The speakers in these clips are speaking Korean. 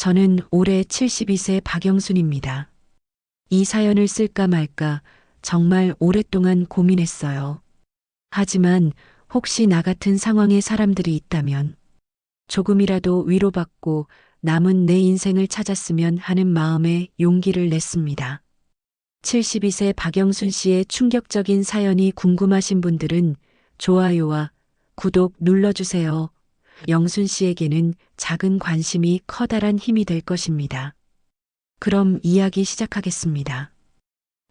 저는 올해 72세 박영순입니다. 이 사연을 쓸까 말까 정말 오랫동안 고민했어요. 하지만 혹시 나 같은 상황의 사람들이 있다면 조금이라도 위로받고 남은 내 인생을 찾았으면 하는 마음에 용기를 냈습니다. 72세 박영순 씨의 충격적인 사연이 궁금하신 분들은 좋아요와 구독 눌러주세요. 영순 씨에게는 작은 관심이 커다란 힘이 될 것입니다. 그럼 이야기 시작하겠습니다.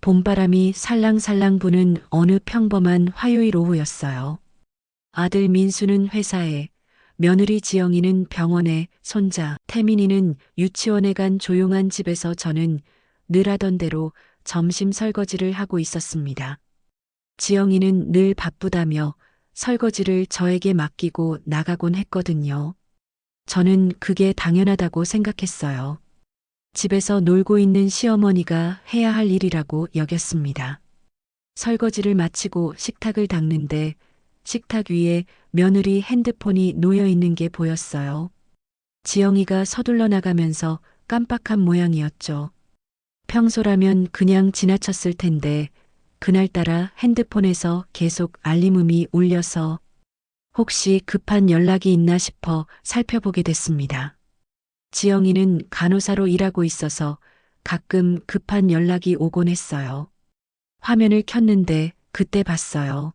봄바람이 살랑살랑 부는 어느 평범한 화요일 오후였어요. 아들 민수는 회사에, 며느리 지영이는 병원에, 손자 태민이는 유치원에 간 조용한 집에서 저는 늘 하던 대로 점심 설거지를 하고 있었습니다. 지영이는 늘 바쁘다며 설거지를 저에게 맡기고 나가곤 했거든요. 저는 그게 당연하다고 생각했어요. 집에서 놀고 있는 시어머니가 해야 할 일이라고 여겼습니다. 설거지를 마치고 식탁을 닦는데 식탁 위에 며느리 핸드폰이 놓여 있는 게 보였어요. 지영이가 서둘러 나가면서 깜빡한 모양이었죠. 평소라면 그냥 지나쳤을 텐데 그날따라 핸드폰에서 계속 알림음이 울려서 혹시 급한 연락이 있나 싶어 살펴보게 됐습니다. 지영이는 간호사로 일하고 있어서 가끔 급한 연락이 오곤 했어요. 화면을 켰는데 그때 봤어요.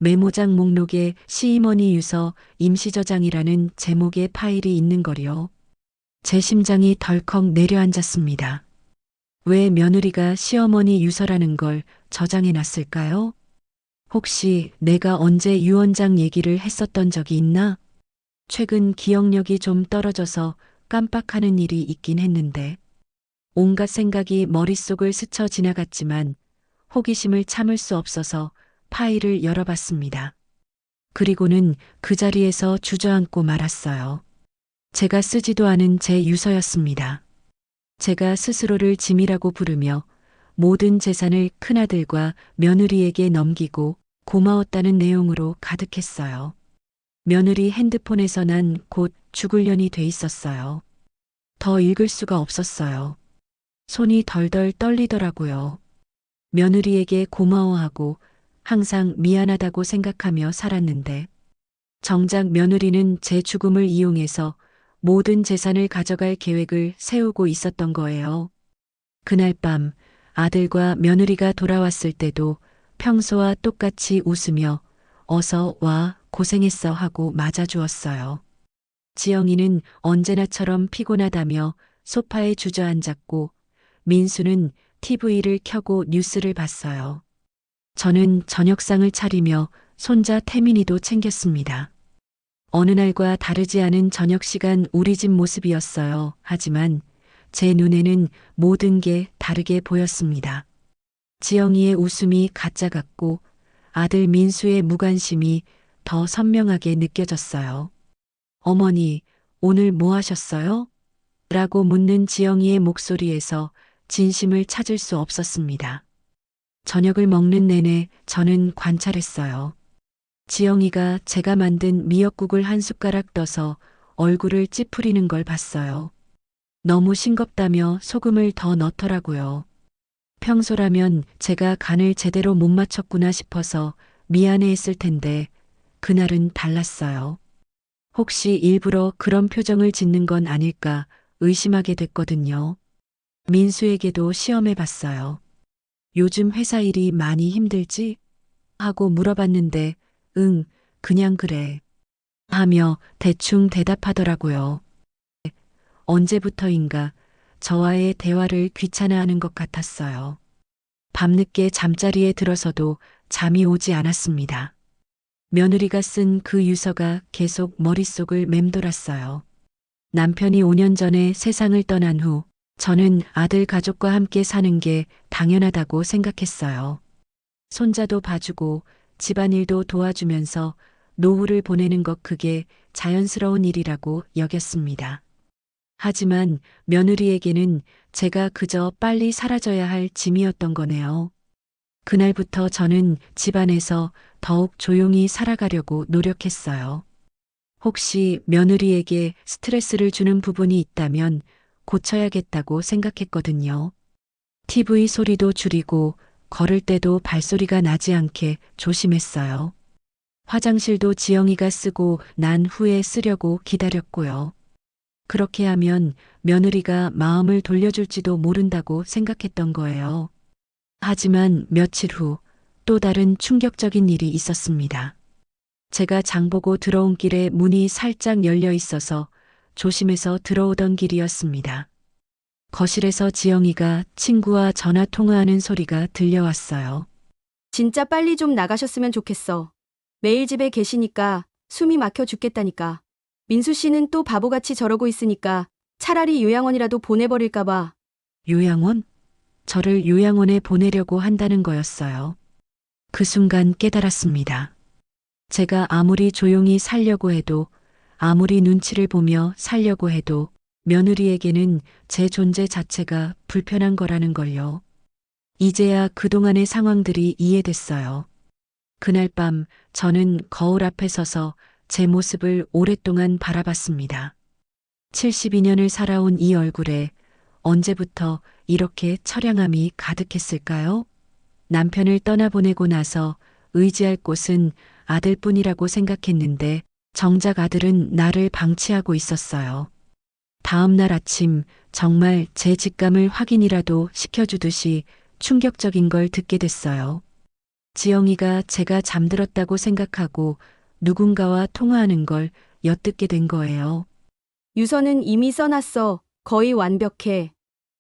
메모장 목록에 시임원이 유서 임시저장이라는 제목의 파일이 있는 거리요. 제 심장이 덜컥 내려앉았습니다. 왜 며느리가 시어머니 유서라는 걸 저장해 놨을까요? 혹시 내가 언제 유언장 얘기를 했었던 적이 있나? 최근 기억력이 좀 떨어져서 깜빡하는 일이 있긴 했는데 온갖 생각이 머릿속을 스쳐 지나갔지만 호기심을 참을 수 없어서 파일을 열어봤습니다. 그리고는 그 자리에서 주저앉고 말았어요. 제가 쓰지도 않은 제 유서였습니다. 제가 스스로를 짐이라고 부르며 모든 재산을 큰아들과 며느리에게 넘기고 고마웠다는 내용으로 가득했어요. 며느리 핸드폰에서 난 곧 죽을년이 돼 있었어요. 더 읽을 수가 없었어요. 손이 덜덜 떨리더라고요. 며느리에게 고마워하고 항상 미안하다고 생각하며 살았는데 정작 며느리는 제 죽음을 이용해서 모든 재산을 가져갈 계획을 세우고 있었던 거예요. 그날 밤 아들과 며느리가 돌아왔을 때도 평소와 똑같이 웃으며 어서 와 고생했어 하고 맞아주었어요. 지영이는 언제나처럼 피곤하다며 소파에 주저앉았고 민수는 TV를 켜고 뉴스를 봤어요. 저는 저녁상을 차리며 손자 태민이도 챙겼습니다. 어느 날과 다르지 않은 저녁 시간 우리 집 모습이었어요. 하지만 제 눈에는 모든 게 다르게 보였습니다. 지영이의 웃음이 가짜 같고 아들 민수의 무관심이 더 선명하게 느껴졌어요. 어머니, 오늘 뭐 하셨어요? 라고 묻는 지영이의 목소리에서 진심을 찾을 수 없었습니다. 저녁을 먹는 내내 저는 관찰했어요. 지영이가 제가 만든 미역국을 한 숟가락 떠서 얼굴을 찌푸리는 걸 봤어요. 너무 싱겁다며 소금을 더 넣더라고요. 평소라면 제가 간을 제대로 못 맞췄구나 싶어서 미안해했을 텐데 그날은 달랐어요. 혹시 일부러 그런 표정을 짓는 건 아닐까 의심하게 됐거든요. 민수에게도 시험해 봤어요. 요즘 회사 일이 많이 힘들지? 하고 물어봤는데 응, 그냥 그래. 하며 대충 대답하더라고요. 언제부터인가 저와의 대화를 귀찮아하는 것 같았어요. 밤늦게 잠자리에 들어서도 잠이 오지 않았습니다. 며느리가 쓴 그 유서가 계속 머릿속을 맴돌았어요. 남편이 5년 전에 세상을 떠난 후 저는 아들 가족과 함께 사는 게 당연하다고 생각했어요. 손자도 봐주고 집안일도 도와주면서 노후를 보내는 것 그게 자연스러운 일이라고 여겼습니다. 하지만 며느리에게는 제가 그저 빨리 사라져야 할 짐이었던 거네요. 그날부터 저는 집안에서 더욱 조용히 살아가려고 노력했어요. 혹시 며느리에게 스트레스를 주는 부분이 있다면 고쳐야겠다고 생각했거든요. TV 소리도 줄이고 걸을 때도 발소리가 나지 않게 조심했어요. 화장실도 지영이가 쓰고 난 후에 쓰려고 기다렸고요. 그렇게 하면 며느리가 마음을 돌려줄지도 모른다고 생각했던 거예요. 하지만 며칠 후 또 다른 충격적인 일이 있었습니다. 제가 장보고 들어온 길에 문이 살짝 열려 있어서 조심해서 들어오던 길이었습니다. 거실에서 지영이가 친구와 전화 통화하는 소리가 들려왔어요. 진짜 빨리 좀 나가셨으면 좋겠어. 매일 집에 계시니까 숨이 막혀 죽겠다니까. 민수 씨는 또 바보같이 저러고 있으니까 차라리 요양원이라도 보내버릴까 봐. 요양원? 저를 요양원에 보내려고 한다는 거였어요. 그 순간 깨달았습니다. 제가 아무리 조용히 살려고 해도, 아무리 눈치를 보며 살려고 해도 며느리에게는 제 존재 자체가 불편한 거라는 걸요. 이제야 그동안의 상황들이 이해됐어요. 그날 밤 저는 거울 앞에 서서 제 모습을 오랫동안 바라봤습니다. 72년을 살아온 이 얼굴에 언제부터 이렇게 처량함이 가득했을까요? 남편을 떠나보내고 나서 의지할 곳은 아들뿐이라고 생각했는데 정작 아들은 나를 방치하고 있었어요. 다음 날 아침 정말 제 직감을 확인이라도 시켜주듯이 충격적인 걸 듣게 됐어요. 지영이가 제가 잠들었다고 생각하고 누군가와 통화하는 걸 엿듣게 된 거예요. 유서는 이미 써놨어. 거의 완벽해.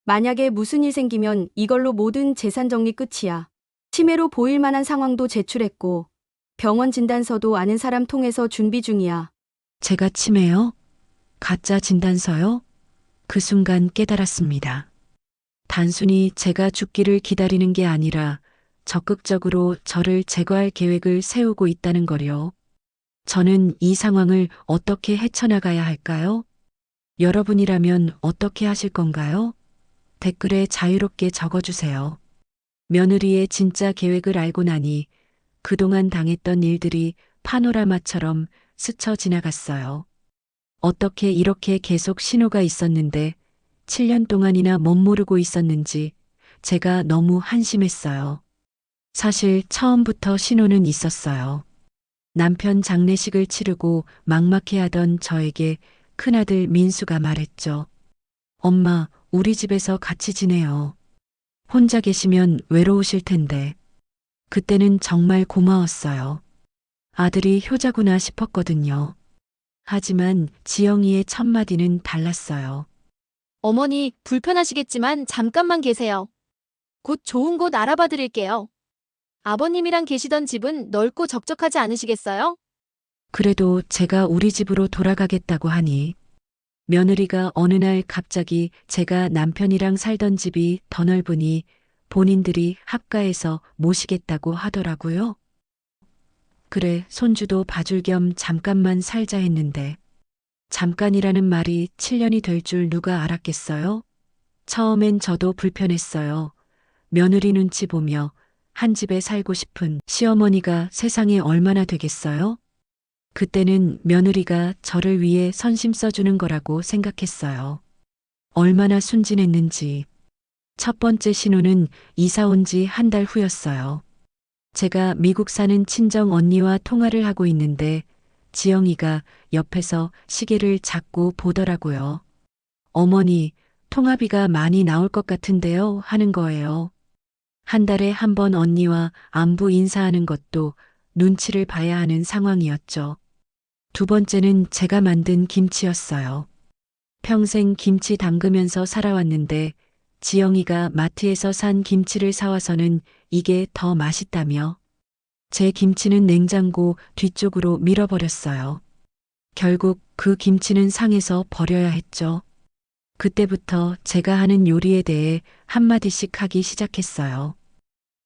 만약에 무슨 일 생기면 이걸로 모든 재산 정리 끝이야. 치매로 보일 만한 상황도 제출했고 병원 진단서도 아는 사람 통해서 준비 중이야. 제가 치매요? 가짜 진단서요? 그 순간 깨달았습니다. 단순히 제가 죽기를 기다리는 게 아니라 적극적으로 저를 제거할 계획을 세우고 있다는 거요. 저는 이 상황을 어떻게 헤쳐나가야 할까요? 여러분이라면 어떻게 하실 건가요? 댓글에 자유롭게 적어주세요. 며느리의 진짜 계획을 알고 나니 그동안 당했던 일들이 파노라마처럼 스쳐 지나갔어요. 어떻게 이렇게 계속 신호가 있었는데 7년 동안이나 멋모르고 있었는지 제가 너무 한심했어요. 사실 처음부터 신호는 있었어요. 남편 장례식을 치르고 막막해하던 저에게 큰아들 민수가 말했죠. 엄마, 우리 집에서 같이 지내요. 혼자 계시면 외로우실 텐데. 그때는 정말 고마웠어요. 아들이 효자구나 싶었거든요. 하지만 지영이의 첫마디는 달랐어요. 어머니, 불편하시겠지만 잠깐만 계세요. 곧 좋은 곳 알아봐 드릴게요. 아버님이랑 계시던 집은 넓고 적적하지 않으시겠어요? 그래도 제가 우리 집으로 돌아가겠다고 하니 며느리가 어느 날 갑자기 제가 남편이랑 살던 집이 더 넓으니 본인들이 합가해서 모시겠다고 하더라고요. 그래, 손주도 봐줄 겸 잠깐만 살자 했는데 잠깐이라는 말이 7년이 될 줄 누가 알았겠어요? 처음엔 저도 불편했어요. 며느리 눈치 보며 한 집에 살고 싶은 시어머니가 세상에 얼마나 되겠어요? 그때는 며느리가 저를 위해 선심 써주는 거라고 생각했어요. 얼마나 순진했는지. 첫 번째 신호는 이사 온 지 한 달 후였어요. 제가 미국 사는 친정 언니와 통화를 하고 있는데 지영이가 옆에서 시계를 자꾸 보더라고요. 어머니, 통화비가 많이 나올 것 같은데요 하는 거예요. 한 달에 한 번 언니와 안부 인사하는 것도 눈치를 봐야 하는 상황이었죠. 두 번째는 제가 만든 김치였어요. 평생 김치 담그면서 살아왔는데 지영이가 마트에서 산 김치를 사와서는 이게 더 맛있다며 제 김치는 냉장고 뒤쪽으로 밀어버렸어요. 결국 그 김치는 상해서 버려야 했죠. 그때부터 제가 하는 요리에 대해 한마디씩 하기 시작했어요.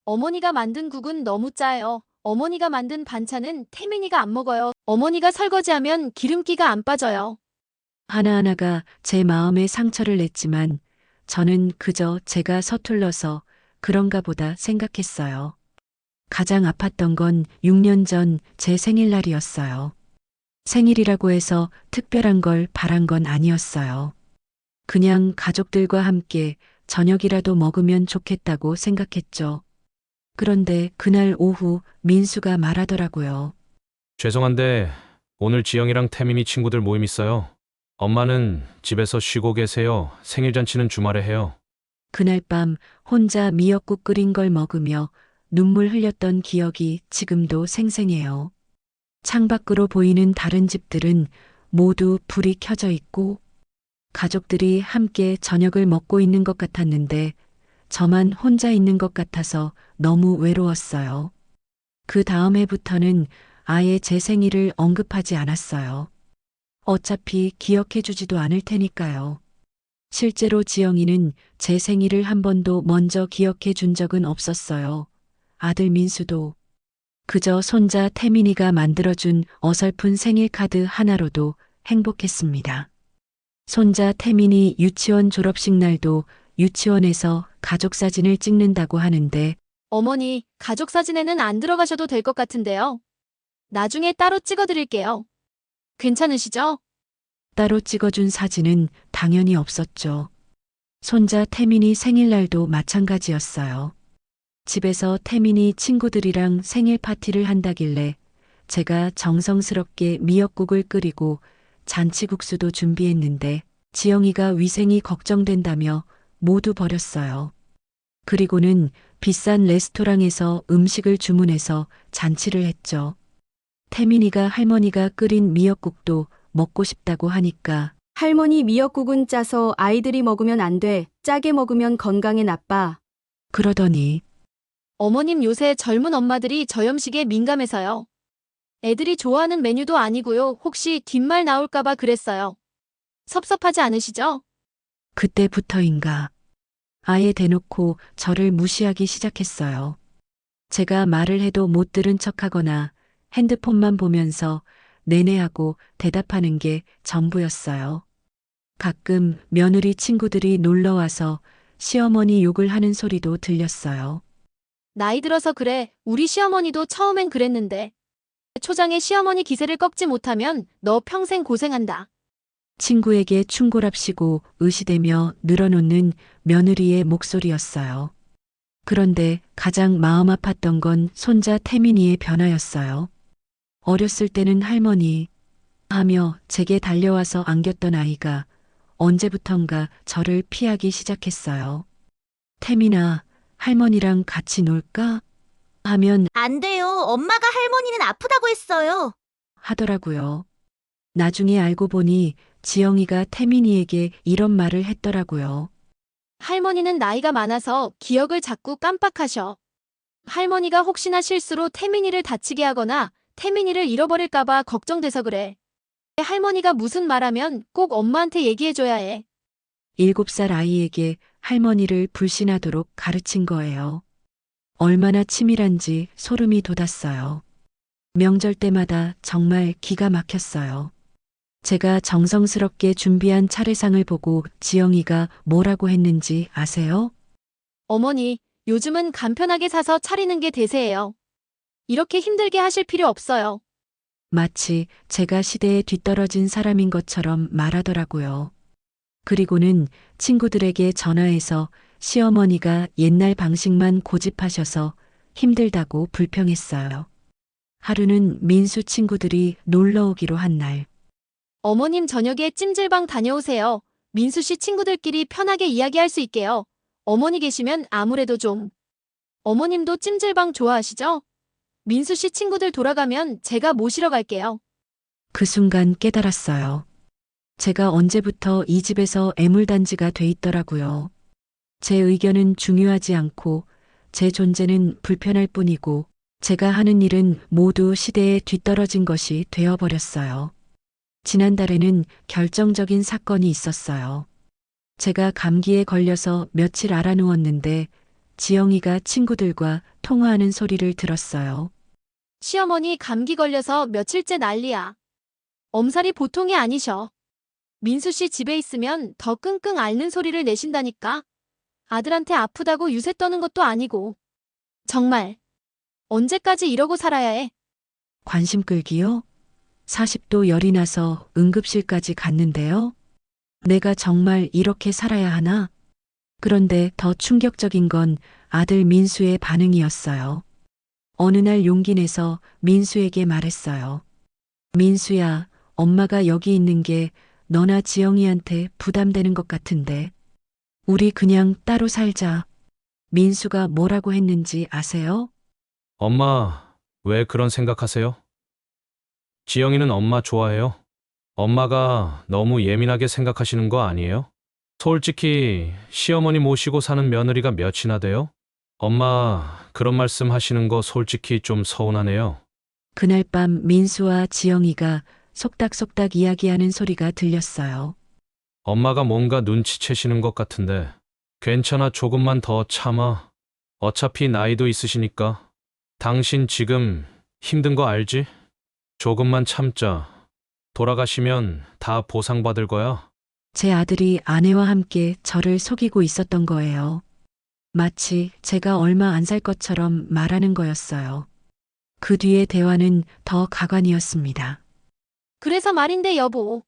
어머니가 만든 국은 너무 짜요. 어머니가 만든 반찬은 태민이가 안 먹어요. 어머니가 설거지하면 기름기가 안 빠져요. 하나하나가 제 마음에 상처를 냈지만 저는 그저 제가 서툴러서 그런가 보다 생각했어요. 가장 아팠던 건 6년 전 제 생일날이었어요. 생일이라고 해서 특별한 걸 바란 건 아니었어요. 그냥 가족들과 함께 저녁이라도 먹으면 좋겠다고 생각했죠. 그런데 그날 오후 민수가 말하더라고요. 죄송한데 오늘 지영이랑 태민이 친구들 모임 있어요. 엄마는 집에서 쉬고 계세요. 생일 잔치는 주말에 해요. 그날 밤 혼자 미역국 끓인 걸 먹으며 눈물 흘렸던 기억이 지금도 생생해요. 창밖으로 보이는 다른 집들은 모두 불이 켜져 있고 가족들이 함께 저녁을 먹고 있는 것 같았는데 저만 혼자 있는 것 같아서 너무 외로웠어요. 그 다음 해부터는 아예 제 생일을 언급하지 않았어요. 어차피 기억해 주지도 않을 테니까요. 실제로 지영이는 제 생일을 한 번도 먼저 기억해 준 적은 없었어요. 아들 민수도 그저 손자 태민이가 만들어준 어설픈 생일 카드 하나로도 행복했습니다. 손자 태민이 유치원 졸업식 날도 유치원에서 가족 사진을 찍는다고 하는데 어머니, 가족 사진에는 안 들어가셔도 될 것 같은데요. 나중에 따로 찍어드릴게요. 괜찮으시죠? 따로 찍어준 사진은 당연히 없었죠. 손자 태민이 생일날도 마찬가지였어요. 집에서 태민이 친구들이랑 생일 파티를 한다길래 제가 정성스럽게 미역국을 끓이고 잔치국수도 준비했는데 지영이가 위생이 걱정된다며 모두 버렸어요. 그리고는 비싼 레스토랑에서 음식을 주문해서 잔치를 했죠. 태민이가 할머니가 끓인 미역국도 먹고 싶다고 하니까 할머니 미역국은 짜서 아이들이 먹으면 안 돼. 짜게 먹으면 건강에 나빠. 그러더니 어머님 요새 젊은 엄마들이 저염식에 민감해서요. 애들이 좋아하는 메뉴도 아니고요. 혹시 뒷말 나올까봐 그랬어요. 섭섭하지 않으시죠? 그때부터인가 아예 대놓고 저를 무시하기 시작했어요. 제가 말을 해도 못 들은 척하거나 핸드폰만 보면서 내내하고 대답하는 게 전부였어요. 가끔 며느리 친구들이 놀러와서 시어머니 욕을 하는 소리도 들렸어요. 나이 들어서 그래. 우리 시어머니도 처음엔 그랬는데. 초장에 시어머니 기세를 꺾지 못하면 너 평생 고생한다. 친구에게 충고랍시고 의시되며 늘어놓는 며느리의 목소리였어요. 그런데 가장 마음 아팠던 건 손자 태민이의 변화였어요. 어렸을 때는 할머니 하며 제게 달려와서 안겼던 아이가 언제부턴가 저를 피하기 시작했어요. 태민아, 할머니랑 같이 놀까? 하면 안 돼요. 엄마가 할머니는 아프다고 했어요. 하더라고요. 나중에 알고 보니 지영이가 태민이에게 이런 말을 했더라고요. 할머니는 나이가 많아서 기억을 자꾸 깜빡하셔. 할머니가 혹시나 실수로 태민이를 다치게 하거나 태민이를 잃어버릴까봐 걱정돼서 그래. 할머니가 무슨 말하면 꼭 엄마한테 얘기해줘야 해. 7살 아이에게 할머니를 불신하도록 가르친 거예요. 얼마나 치밀한지 소름이 돋았어요. 명절 때마다 정말 기가 막혔어요. 제가 정성스럽게 준비한 차례상을 보고 지영이가 뭐라고 했는지 아세요? 어머니, 요즘은 간편하게 사서 차리는 게 대세예요. 이렇게 힘들게 하실 필요 없어요. 마치 제가 시대에 뒤떨어진 사람인 것처럼 말하더라고요. 그리고는 친구들에게 전화해서 시어머니가 옛날 방식만 고집하셔서 힘들다고 불평했어요. 하루는 민수 친구들이 놀러 오기로 한 날. 어머님 저녁에 찜질방 다녀오세요. 민수 씨 친구들끼리 편하게 이야기할 수 있게요. 어머니 계시면 아무래도 좀. 어머님도 찜질방 좋아하시죠? 민수 씨 친구들 돌아가면 제가 모시러 갈게요. 그 순간 깨달았어요. 제가 언제부터 이 집에서 애물단지가 돼 있더라고요. 제 의견은 중요하지 않고 제 존재는 불편할 뿐이고 제가 하는 일은 모두 시대에 뒤떨어진 것이 되어버렸어요. 지난달에는 결정적인 사건이 있었어요. 제가 감기에 걸려서 며칠 알아누웠는데 지영이가 친구들과 통화하는 소리를 들었어요. 시어머니 감기 걸려서 며칠째 난리야. 엄살이 보통이 아니셔. 민수 씨 집에 있으면 더 끙끙 앓는 소리를 내신다니까. 아들한테 아프다고 유세 떠는 것도 아니고. 정말 언제까지 이러고 살아야 해? 관심 끌기요? 40도 열이 나서 응급실까지 갔는데요. 내가 정말 이렇게 살아야 하나? 그런데 더 충격적인 건 아들 민수의 반응이었어요. 어느 날 용기 내서 민수에게 말했어요. 민수야, 엄마가 여기 있는 게 너나 지영이한테 부담되는 것 같은데. 우리 그냥 따로 살자. 민수가 뭐라고 했는지 아세요? 엄마, 왜 그런 생각하세요? 지영이는 엄마 좋아해요. 엄마가 너무 예민하게 생각하시는 거 아니에요? 솔직히 시어머니 모시고 사는 며느리가 몇이나 돼요? 엄마, 그런 말씀 하시는 거 솔직히 좀 서운하네요. 그날 밤 민수와 지영이가 속닥속닥 이야기하는 소리가 들렸어요. 엄마가 뭔가 눈치채시는 것 같은데. 괜찮아, 조금만 더 참아. 어차피 나이도 있으시니까. 당신 지금 힘든 거 알지? 조금만 참자. 돌아가시면 다 보상받을 거야. 제 아들이 아내와 함께 저를 속이고 있었던 거예요. 마치 제가 얼마 안 살 것처럼 말하는 거였어요. 그 뒤의 대화는 더 가관이었습니다. 그래서 말인데 여보.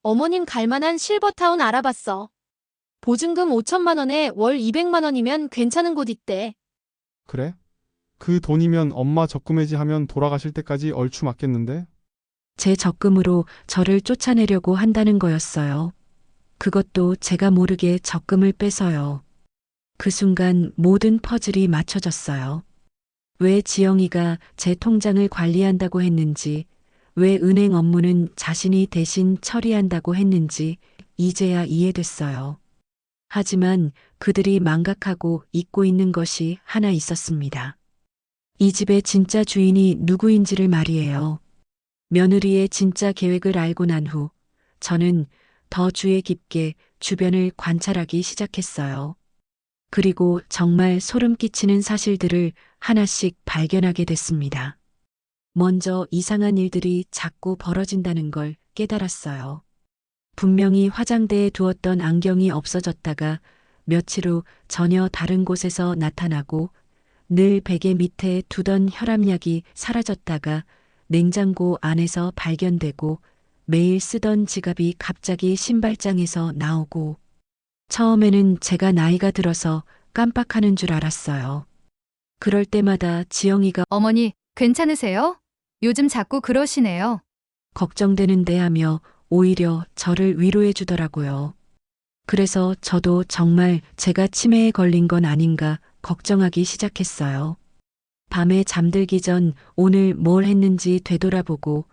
어머님 갈만한 실버타운 알아봤어. 보증금 5천만 원에 월 200만 원이면 괜찮은 곳 있대. 그래? 그 돈이면 엄마 적금 해지하면 돌아가실 때까지 얼추 맞겠는데? 제 적금으로 저를 쫓아내려고 한다는 거였어요. 그것도 제가 모르게 적금을 빼서요. 그 순간 모든 퍼즐이 맞춰졌어요. 왜 지영이가 제 통장을 관리한다고 했는지, 왜 은행 업무는 자신이 대신 처리한다고 했는지 이제야 이해됐어요. 하지만 그들이 망각하고 잊고 있는 것이 하나 있었습니다. 이 집의 진짜 주인이 누구인지를 말이에요. 며느리의 진짜 계획을 알고 난 후 저는 더 주의 깊게 주변을 관찰하기 시작했어요. 그리고 정말 소름 끼치는 사실들을 하나씩 발견하게 됐습니다. 먼저 이상한 일들이 자꾸 벌어진다는 걸 깨달았어요. 분명히 화장대에 두었던 안경이 없어졌다가 며칠 후 전혀 다른 곳에서 나타나고 늘 베개 밑에 두던 혈압약이 사라졌다가 냉장고 안에서 발견되고 매일 쓰던 지갑이 갑자기 신발장에서 나오고 처음에는 제가 나이가 들어서 깜빡하는 줄 알았어요. 그럴 때마다 지영이가 어머니, 괜찮으세요? 요즘 자꾸 그러시네요. 걱정되는데 하며 오히려 저를 위로해 주더라고요. 그래서 저도 정말 제가 치매에 걸린 건 아닌가 걱정하기 시작했어요. 밤에 잠들기 전 오늘 뭘 했는지 되돌아보고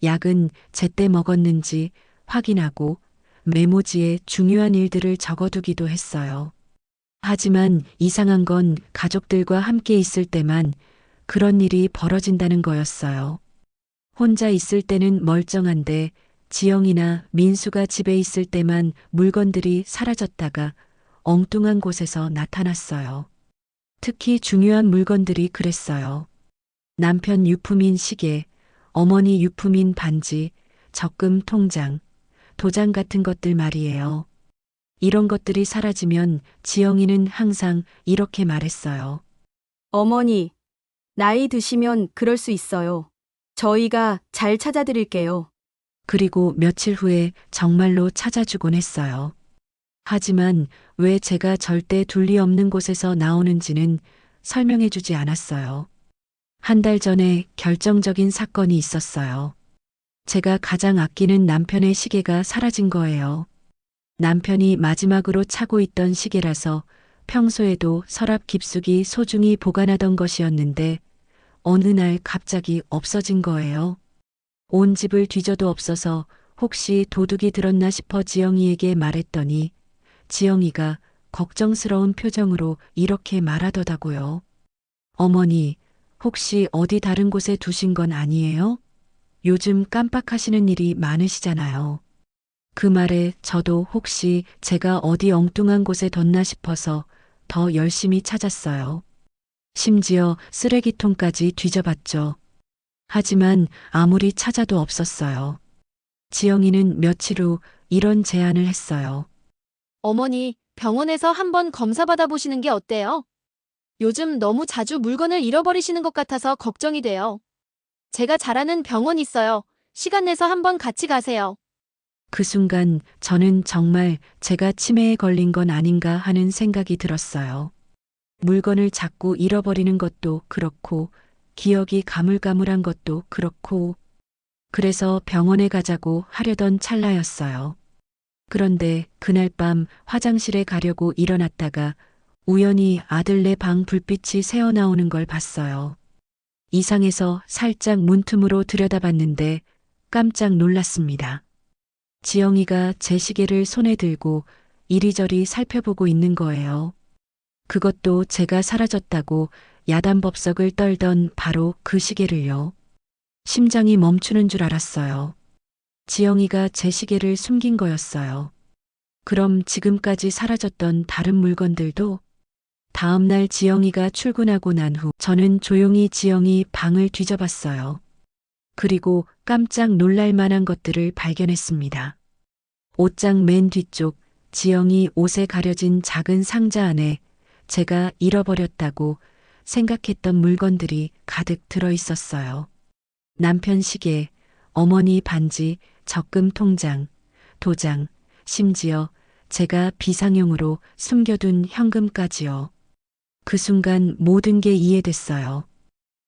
약은 제때 먹었는지 확인하고 메모지에 중요한 일들을 적어두기도 했어요. 하지만 이상한 건 가족들과 함께 있을 때만 그런 일이 벌어진다는 거였어요. 혼자 있을 때는 멀쩡한데 지영이나 민수가 집에 있을 때만 물건들이 사라졌다가 엉뚱한 곳에서 나타났어요. 특히 중요한 물건들이 그랬어요. 남편 유품인 시계, 어머니 유품인 반지, 적금 통장, 도장 같은 것들 말이에요. 이런 것들이 사라지면 지영이는 항상 이렇게 말했어요. 어머니, 나이 드시면 그럴 수 있어요. 저희가 잘 찾아드릴게요. 그리고 며칠 후에 정말로 찾아주곤 했어요. 하지만 왜 제가 절대 둘리 없는 곳에서 나오는지는 설명해 주지 않았어요. 한 달 전에 결정적인 사건이 있었어요. 제가 가장 아끼는 남편의 시계가 사라진 거예요. 남편이 마지막으로 차고 있던 시계라서 평소에도 서랍 깊숙이 소중히 보관하던 것이었는데 어느 날 갑자기 없어진 거예요. 온 집을 뒤져도 없어서 혹시 도둑이 들었나 싶어 지영이에게 말했더니 지영이가 걱정스러운 표정으로 이렇게 말하더라고요. 어머니, 혹시 어디 다른 곳에 두신 건 아니에요? 요즘 깜빡하시는 일이 많으시잖아요. 그 말에 저도 혹시 제가 어디 엉뚱한 곳에 뒀나 싶어서 더 열심히 찾았어요. 심지어 쓰레기통까지 뒤져봤죠. 하지만 아무리 찾아도 없었어요. 지영이는 며칠 후 이런 제안을 했어요. 어머니, 병원에서 한번 검사 받아보시는 게 어때요? 요즘 너무 자주 물건을 잃어버리시는 것 같아서 걱정이 돼요. 제가 잘 아는 병원 있어요. 시간 내서 한번 같이 가세요. 그 순간 저는 정말 제가 치매에 걸린 건 아닌가 하는 생각이 들었어요. 물건을 자꾸 잃어버리는 것도 그렇고, 기억이 가물가물한 것도 그렇고, 그래서 병원에 가자고 하려던 찰나였어요. 그런데 그날 밤 화장실에 가려고 일어났다가 우연히 아들네 방 불빛이 새어나오는 걸 봤어요. 이상해서 살짝 문틈으로 들여다봤는데 깜짝 놀랐습니다. 지영이가 제 시계를 손에 들고 이리저리 살펴보고 있는 거예요. 그것도 제가 사라졌다고 야단법석을 떨던 바로 그 시계를요. 심장이 멈추는 줄 알았어요. 지영이가 제 시계를 숨긴 거였어요. 그럼 지금까지 사라졌던 다른 물건들도? 다음 날 지영이가 출근하고 난 후 저는 조용히 지영이 방을 뒤져봤어요. 그리고 깜짝 놀랄 만한 것들을 발견했습니다. 옷장 맨 뒤쪽 지영이 옷에 가려진 작은 상자 안에 제가 잃어버렸다고 생각했던 물건들이 가득 들어 있었어요. 남편 시계, 어머니 반지, 적금 통장, 도장, 심지어 제가 비상용으로 숨겨둔 현금까지요. 그 순간 모든 게 이해됐어요.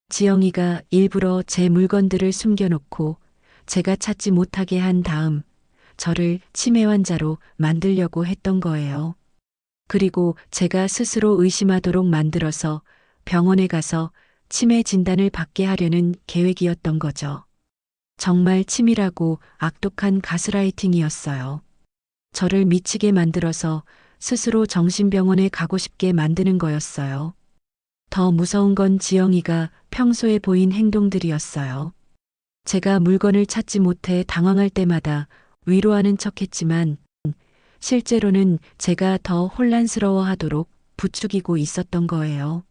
지영이가 일부러 제 물건들을 숨겨놓고 제가 찾지 못하게 한 다음 저를 치매 환자로 만들려고 했던 거예요. 그리고 제가 스스로 의심하도록 만들어서 병원에 가서 치매 진단을 받게 하려는 계획이었던 거죠. 정말 치밀하고 악독한 가스라이팅이었어요. 저를 미치게 만들어서 스스로 정신병원에 가고 싶게 만드는 거였어요. 더 무서운 건 지영이가 평소에 보인 행동들이었어요. 제가 물건을 찾지 못해 당황할 때마다 위로하는 척했지만 실제로는 제가 더 혼란스러워하도록 부추기고 있었던 거예요.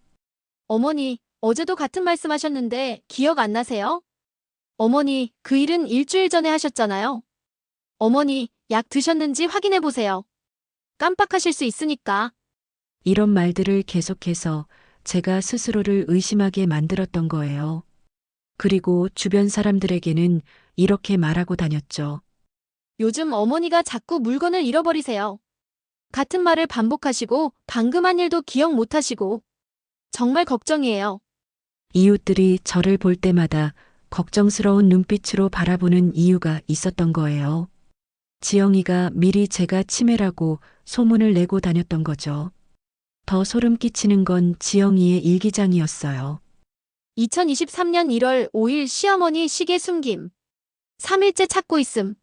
어머니, 어제도 같은 말씀하셨는데 기억 안 나세요? 어머니, 그 일은 일주일 전에 하셨잖아요. 어머니, 약 드셨는지 확인해 보세요. 깜빡하실 수 있으니까. 이런 말들을 계속해서 제가 스스로를 의심하게 만들었던 거예요. 그리고 주변 사람들에게는 이렇게 말하고 다녔죠. 요즘 어머니가 자꾸 물건을 잃어버리세요. 같은 말을 반복하시고 방금 한 일도 기억 못 하시고. 정말 걱정이에요. 이웃들이 저를 볼 때마다 걱정스러운 눈빛으로 바라보는 이유가 있었던 거예요. 지영이가 미리 제가 치매라고 소문을 내고 다녔던 거죠. 더 소름 끼치는 건 지영이의 일기장이었어요. 2023년 1월 5일 시어머니 시계 숨김. 3일째 찾고 있음.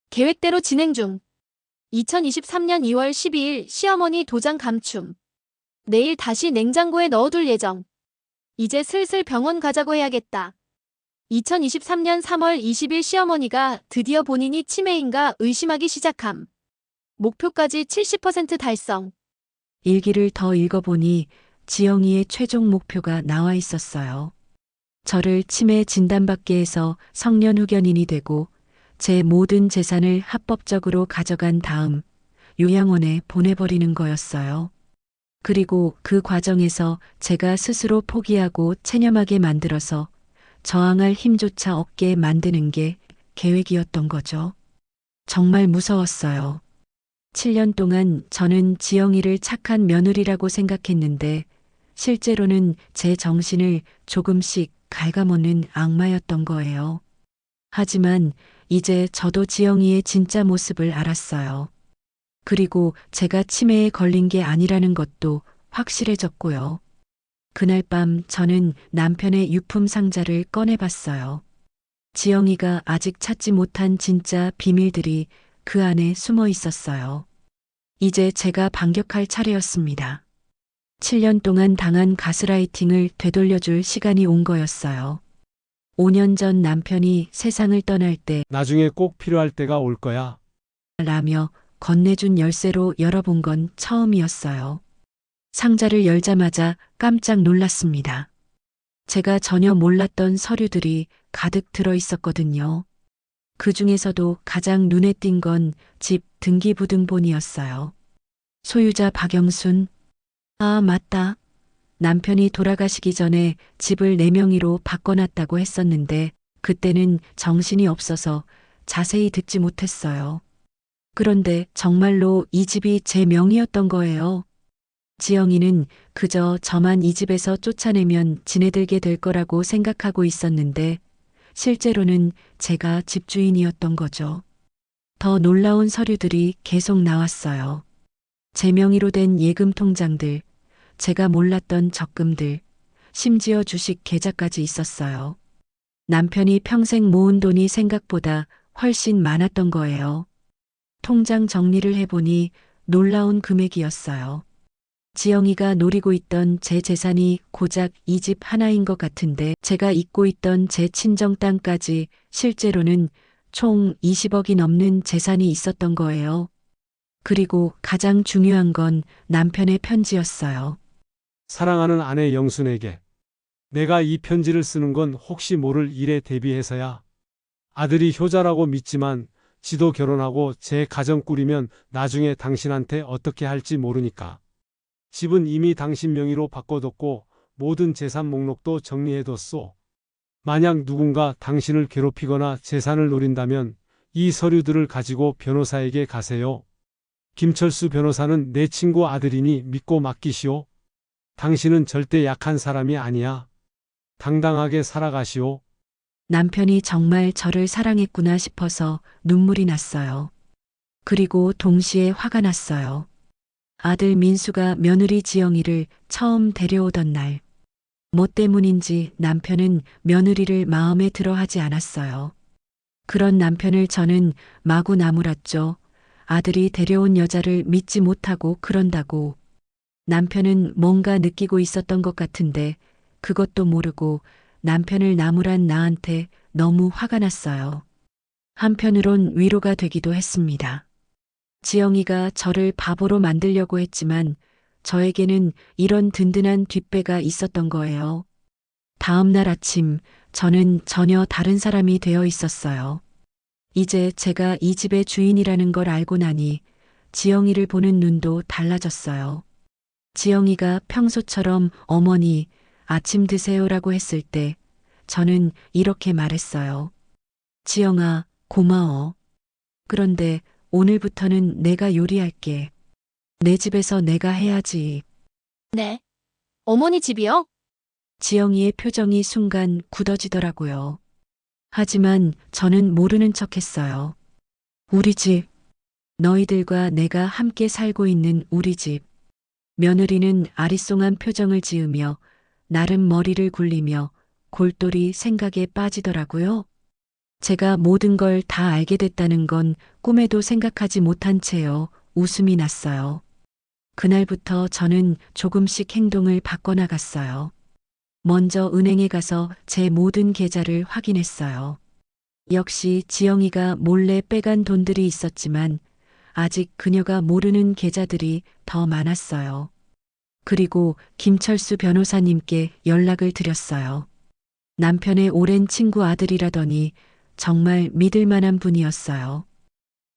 계획대로 진행 중. 2023년 2월 12일 시어머니 도장 감춤. 내일 다시 냉장고에 넣어둘 예정. 이제 슬슬 병원 가자고 해야겠다. 2023년 3월 20일 시어머니가 드디어 본인이 치매인가 의심하기 시작함. 목표까지 70% 달성. 일기를 더 읽어보니 지영이의 최종 목표가 나와 있었어요. 저를 치매 진단받게 해서 성년후견인이 되고 제 모든 재산을 합법적으로 가져간 다음 요양원에 보내버리는 거였어요. 그리고 그 과정에서 제가 스스로 포기하고 체념하게 만들어서 저항할 힘조차 없게 만드는 게 계획이었던 거죠. 정말 무서웠어요. 7년 동안 저는 지영이를 착한 며느리라고 생각했는데 실제로는 제 정신을 조금씩 갉아먹는 악마였던 거예요. 하지만 이제 저도 지영이의 진짜 모습을 알았어요. 그리고 제가 치매에 걸린 게 아니라는 것도 확실해졌고요. 그날 밤 저는 남편의 유품 상자를 꺼내봤어요. 지영이가 아직 찾지 못한 진짜 비밀들이 그 안에 숨어 있었어요. 이제 제가 반격할 차례였습니다. 7년 동안 당한 가스라이팅을 되돌려줄 시간이 온 거였어요. 5년 전 남편이 세상을 떠날 때 나중에 꼭 필요할 때가 올 거야. 라며 건네준 열쇠로 열어본 건 처음이었어요. 상자를 열자마자 깜짝 놀랐습니다. 제가 전혀 몰랐던 서류들이 가득 들어 있었거든요. 그 중에서도 가장 눈에 띈 건 집 등기부등본이었어요. 소유자 박영순. 아, 맞다. 남편이 돌아가시기 전에 집을 내 명의로 바꿔놨다고 했었는데 그때는 정신이 없어서 자세히 듣지 못했어요. 그런데 정말로 이 집이 제 명의였던 거예요. 지영이는 그저 저만 이 집에서 쫓아내면 지내들게 될 거라고 생각하고 있었는데 실제로는 제가 집주인이었던 거죠. 더 놀라운 서류들이 계속 나왔어요. 제 명의로 된 예금 통장들, 제가 몰랐던 적금들, 심지어 주식 계좌까지 있었어요. 남편이 평생 모은 돈이 생각보다 훨씬 많았던 거예요. 통장 정리를 해보니 놀라운 금액이었어요. 지영이가 노리고 있던 제 재산이 고작 이 집 하나인 것 같은데 제가 잊고 있던 제 친정 땅까지 실제로는 총 20억이 넘는 재산이 있었던 거예요. 그리고 가장 중요한 건 남편의 편지였어요. 사랑하는 아내 영순에게. 내가 이 편지를 쓰는 건 혹시 모를 일에 대비해서야. 아들이 효자라고 믿지만 지도 결혼하고 제 가정 꾸리면 나중에 당신한테 어떻게 할지 모르니까. 집은 이미 당신 명의로 바꿔뒀고 모든 재산 목록도 정리해뒀소. 만약 누군가 당신을 괴롭히거나 재산을 노린다면 이 서류들을 가지고 변호사에게 가세요. 김철수 변호사는 내 친구 아들이니 믿고 맡기시오. 당신은 절대 약한 사람이 아니야. 당당하게 살아가시오. 남편이 정말 저를 사랑했구나 싶어서 눈물이 났어요. 그리고 동시에 화가 났어요. 아들 민수가 며느리 지영이를 처음 데려오던 날. 뭐 때문인지 남편은 며느리를 마음에 들어 하지 않았어요. 그런 남편을 저는 마구 나무랐죠. 아들이 데려온 여자를 믿지 못하고 그런다고. 남편은 뭔가 느끼고 있었던 것 같은데 그것도 모르고 남편을 나무란 나한테 너무 화가 났어요. 한편으론 위로가 되기도 했습니다. 지영이가 저를 바보로 만들려고 했지만 저에게는 이런 든든한 뒷배가 있었던 거예요. 다음 날 아침 저는 전혀 다른 사람이 되어 있었어요. 이제 제가 이 집의 주인이라는 걸 알고 나니 지영이를 보는 눈도 달라졌어요. 지영이가 평소처럼 어머니, 아침 드세요라고 했을 때 저는 이렇게 말했어요. 지영아, 고마워. 그런데 오늘부터는 내가 요리할게. 내 집에서 내가 해야지. 네. 어머니 집이요? 지영이의 표정이 순간 굳어지더라고요. 하지만 저는 모르는 척 했어요. 우리 집. 너희들과 내가 함께 살고 있는 우리 집. 며느리는 아리송한 표정을 지으며 나름 머리를 굴리며 골똘히 생각에 빠지더라고요. 제가 모든 걸 다 알게 됐다는 건 꿈에도 생각하지 못한 채요. 웃음이 났어요. 그날부터 저는 조금씩 행동을 바꿔나갔어요. 먼저 은행에 가서 제 모든 계좌를 확인했어요. 역시 지영이가 몰래 빼간 돈들이 있었지만 아직 그녀가 모르는 계좌들이 더 많았어요. 그리고 김철수 변호사님께 연락을 드렸어요. 남편의 오랜 친구 아들이라더니 정말 믿을 만한 분이었어요.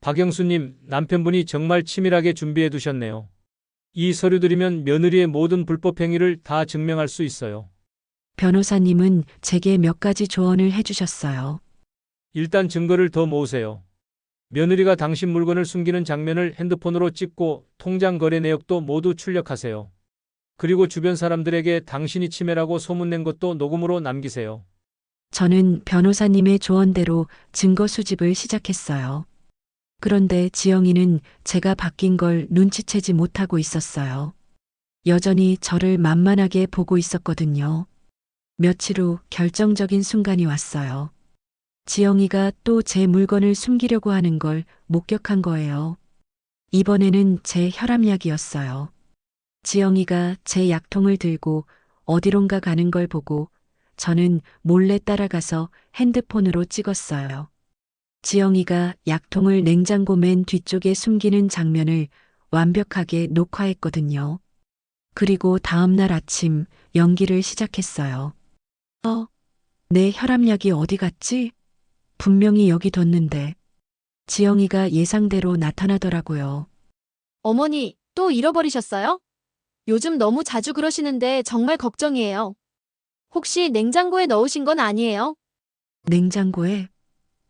박영수님, 남편분이 정말 치밀하게 준비해 두셨네요. 이 서류들이면 며느리의 모든 불법 행위를 다 증명할 수 있어요. 변호사님은 제게 몇 가지 조언을 해주셨어요. 일단 증거를 더 모으세요. 며느리가 당신 물건을 숨기는 장면을 핸드폰으로 찍고 통장 거래 내역도 모두 출력하세요. 그리고 주변 사람들에게 당신이 치매라고 소문낸 것도 녹음으로 남기세요. 저는 변호사님의 조언대로 증거 수집을 시작했어요. 그런데 지영이는 제가 바뀐 걸 눈치채지 못하고 있었어요. 여전히 저를 만만하게 보고 있었거든요. 며칠 후 결정적인 순간이 왔어요. 지영이가 또 제 물건을 숨기려고 하는 걸 목격한 거예요. 이번에는 제 혈압약이었어요. 지영이가 제 약통을 들고 어디론가 가는 걸 보고 저는 몰래 따라가서 핸드폰으로 찍었어요. 지영이가 약통을 냉장고 맨 뒤쪽에 숨기는 장면을 완벽하게 녹화했거든요. 그리고 다음 날 아침 연기를 시작했어요. 내 혈압약이 어디 갔지? 분명히 여기 뒀는데. 지영이가 예상대로 나타나더라고요. 어머니, 또 잃어버리셨어요? 요즘 너무 자주 그러시는데 정말 걱정이에요. 혹시 냉장고에 넣으신 건 아니에요? 냉장고에?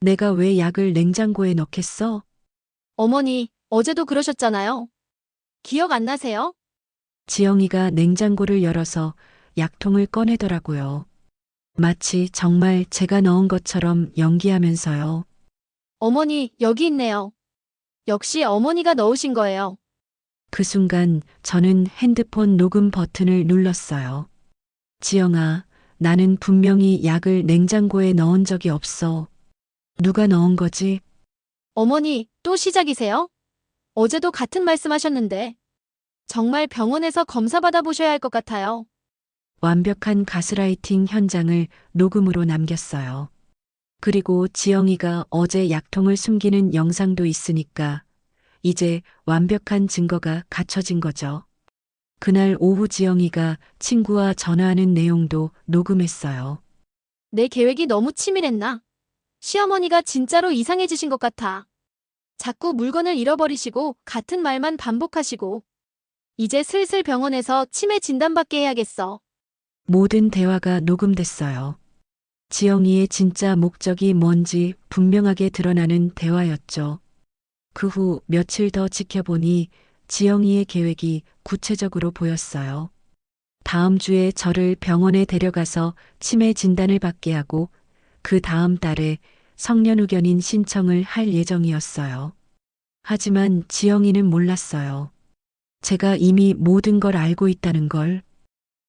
내가 왜 약을 냉장고에 넣겠어? 어머니, 어제도 그러셨잖아요. 기억 안 나세요? 지영이가 냉장고를 열어서 약통을 꺼내더라고요. 마치 정말 제가 넣은 것처럼 연기하면서요. 어머니, 여기 있네요. 역시 어머니가 넣으신 거예요. 그 순간 저는 핸드폰 녹음 버튼을 눌렀어요. 지영아, 나는 분명히 약을 냉장고에 넣은 적이 없어. 누가 넣은 거지? 어머니, 또 시작이세요? 어제도 같은 말씀하셨는데. 정말 병원에서 검사 받아보셔야 할 것 같아요. 완벽한 가스라이팅 현장을 녹음으로 남겼어요. 그리고 지영이가 어제 약통을 숨기는 영상도 있으니까 이제 완벽한 증거가 갖춰진 거죠. 그날 오후 지영이가 친구와 전화하는 내용도 녹음했어요. 내 계획이 너무 치밀했나? 시어머니가 진짜로 이상해지신 것 같아. 자꾸 물건을 잃어버리시고 같은 말만 반복하시고. 이제 슬슬 병원에서 치매 진단받게 해야겠어. 모든 대화가 녹음됐어요. 지영이의 진짜 목적이 뭔지 분명하게 드러나는 대화였죠. 그 후 며칠 더 지켜보니 지영이의 계획이 구체적으로 보였어요. 다음 주에 저를 병원에 데려가서 치매 진단을 받게 하고 그 다음 달에 성년후견인 신청을 할 예정이었어요. 하지만 지영이는 몰랐어요. 제가 이미 모든 걸 알고 있다는 걸.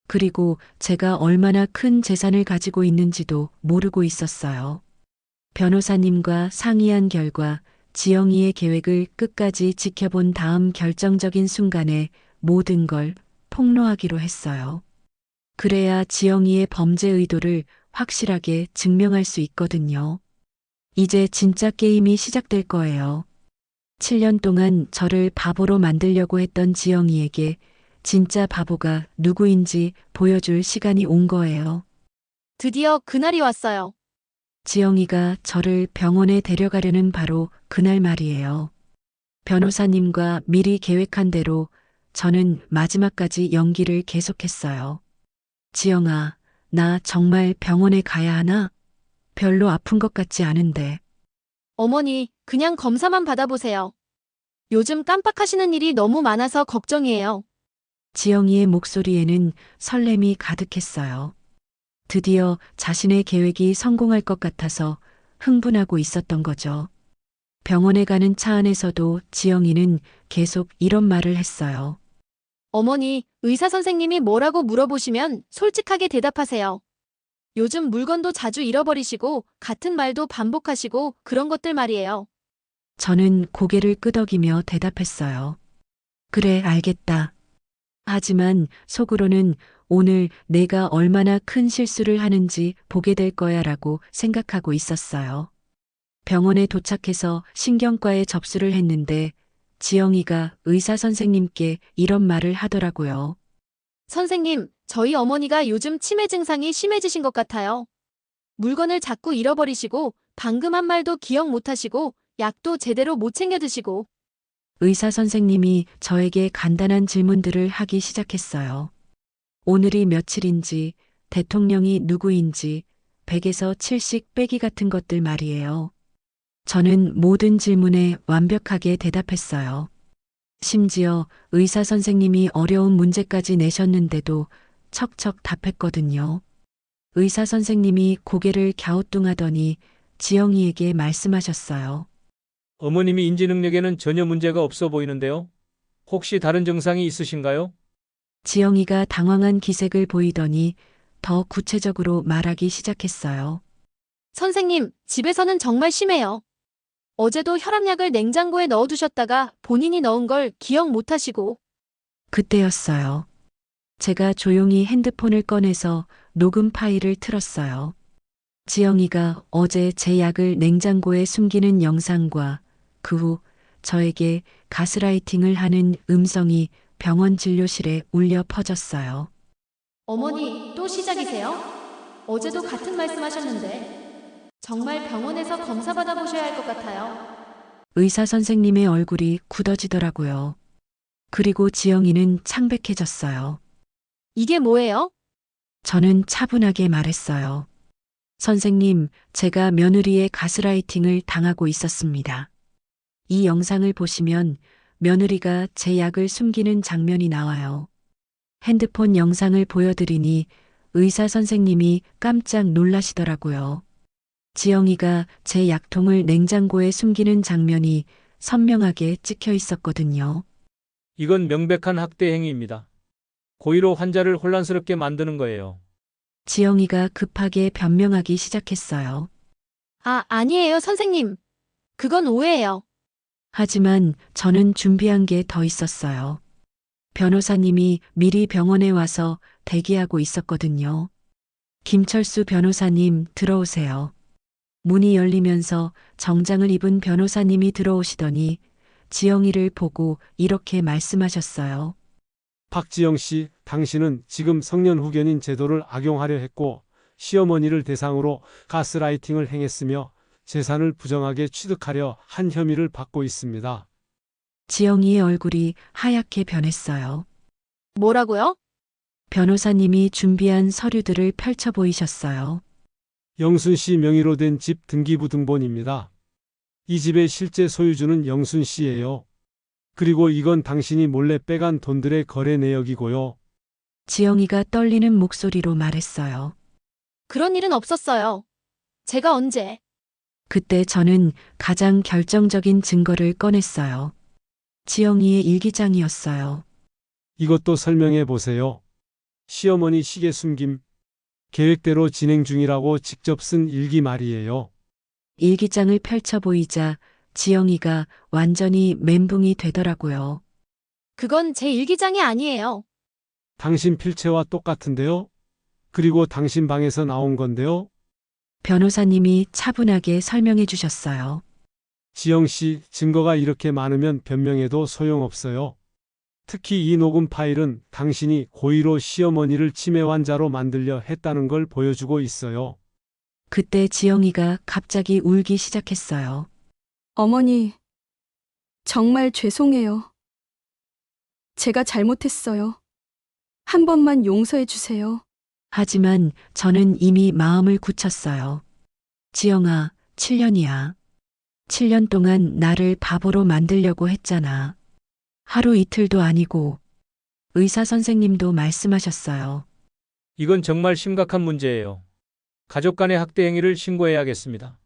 그리고 제가 얼마나 큰 재산을 가지고 있는지도 모르고 있었어요. 변호사님과 상의한 결과 지영이의 계획을 끝까지 지켜본 다음 결정적인 순간에 모든 걸 폭로하기로 했어요. 그래야 지영이의 범죄 의도를 확실하게 증명할 수 있거든요. 이제 진짜 게임이 시작될 거예요. 7년 동안 저를 바보로 만들려고 했던 지영이에게 진짜 바보가 누구인지 보여줄 시간이 온 거예요. 드디어 그날이 왔어요. 지영이가 저를 병원에 데려가려는 바로 그날 말이에요. 변호사님과 미리 계획한 대로 저는 마지막까지 연기를 계속했어요. 지영아, 나 정말 병원에 가야 하나? 별로 아픈 것 같지 않은데. 어머니, 그냥 검사만 받아보세요. 요즘 깜빡하시는 일이 너무 많아서 걱정이에요. 지영이의 목소리에는 설렘이 가득했어요. 드디어 자신의 계획이 성공할 것 같아서 흥분하고 있었던 거죠. 병원에 가는 차 안에서도 지영이는 계속 이런 말을 했어요. 어머니, 의사 선생님이 뭐라고 물어보시면 솔직하게 대답하세요. 요즘 물건도 자주 잃어버리시고 같은 말도 반복하시고 그런 것들 말이에요. 저는 고개를 끄덕이며 대답했어요. 그래, 알겠다. 하지만 속으로는 오늘 내가 얼마나 큰 실수를 하는지 보게 될 거야 라고 생각하고 있었어요. 병원에 도착해서 신경과에 접수를 했는데 지영이가 의사 선생님께 이런 말을 하더라고요. 선생님, 저희 어머니가 요즘 치매 증상이 심해지신 것 같아요. 물건을 자꾸 잃어버리시고 방금 한 말도 기억 못하시고 약도 제대로 못 챙겨 드시고. 의사 선생님이 저에게 간단한 질문들을 하기 시작했어요. 오늘이 며칠인지, 대통령이 누구인지, 100에서 7씩 빼기 같은 것들 말이에요. 저는 모든 질문에 완벽하게 대답했어요. 심지어 의사 선생님이 어려운 문제까지 내셨는데도 척척 답했거든요. 의사 선생님이 고개를 갸우뚱하더니 지영이에게 말씀하셨어요. 어머님이 인지 능력에는 전혀 문제가 없어 보이는데요. 혹시 다른 증상이 있으신가요? 지영이가 당황한 기색을 보이더니 더 구체적으로 말하기 시작했어요. 선생님, 집에서는 정말 심해요. 어제도 혈압약을 냉장고에 넣어두셨다가 본인이 넣은 걸 기억 못하시고. 그때였어요. 제가 조용히 핸드폰을 꺼내서 녹음 파일을 틀었어요. 지영이가 어제 제 약을 냉장고에 숨기는 영상과 그 후 저에게 가스라이팅을 하는 음성이 병원 진료실에 울려 퍼졌어요. 어머니, 또 시작이세요? 어제도 같은 말씀하셨는데. 정말 병원에서 검사 받아보셔야 할 것 같아요. 의사 선생님의 얼굴이 굳어지더라고요. 그리고 지영이는 창백해졌어요. 이게 뭐예요? 저는 차분하게 말했어요. 선생님, 제가 며느리의 가스라이팅을 당하고 있었습니다. 이 영상을 보시면 며느리가 제 약을 숨기는 장면이 나와요. 핸드폰 영상을 보여드리니 의사 선생님이 깜짝 놀라시더라고요. 지영이가 제 약통을 냉장고에 숨기는 장면이 선명하게 찍혀 있었거든요. 이건 명백한 학대 행위입니다. 고의로 환자를 혼란스럽게 만드는 거예요. 지영이가 급하게 변명하기 시작했어요. 아니에요, 선생님. 그건 오해예요. 하지만 저는 준비한 게 더 있었어요. 변호사님이 미리 병원에 와서 대기하고 있었거든요. 김철수 변호사님, 들어오세요. 문이 열리면서 정장을 입은 변호사님이 들어오시더니 지영이를 보고 이렇게 말씀하셨어요. 박지영 씨, 당신은 지금 성년 후견인 제도를 악용하려 했고 시어머니를 대상으로 가스라이팅을 행했으며 재산을 부정하게 취득하려 한 혐의를 받고 있습니다. 지영이의 얼굴이 하얗게 변했어요. 뭐라고요? 변호사님이 준비한 서류들을 펼쳐 보이셨어요. 영순 씨 명의로 된 집 등기부등본입니다. 이 집의 실제 소유주는 영순 씨예요. 그리고 이건 당신이 몰래 빼간 돈들의 거래 내역이고요. 지영이가 떨리는 목소리로 말했어요. 그런 일은 없었어요. 제가 언제? 그때 저는 가장 결정적인 증거를 꺼냈어요. 지영이의 일기장이었어요. 이것도 설명해 보세요. 시어머니 시계 숨김, 계획대로 진행 중이라고 직접 쓴 일기 말이에요. 일기장을 펼쳐 보이자 지영이가 완전히 멘붕이 되더라고요. 그건 제 일기장이 아니에요. 당신 필체와 똑같은데요? 그리고 당신 방에서 나온 건데요? 변호사님이 차분하게 설명해 주셨어요. 지영 씨, 증거가 이렇게 많으면 변명해도 소용없어요. 특히 이 녹음 파일은 당신이 고의로 시어머니를 치매 환자로 만들려 했다는 걸 보여주고 있어요. 그때 지영이가 갑자기 울기 시작했어요. 어머니, 정말 죄송해요. 제가 잘못했어요. 한 번만 용서해 주세요. 하지만 저는 이미 마음을 굳혔어요. 지영아, 7년이야. 7년 동안 나를 바보로 만들려고 했잖아. 하루 이틀도 아니고. 의사 선생님도 말씀하셨어요. 이건 정말 심각한 문제예요. 가족 간의 학대 행위를 신고해야겠습니다.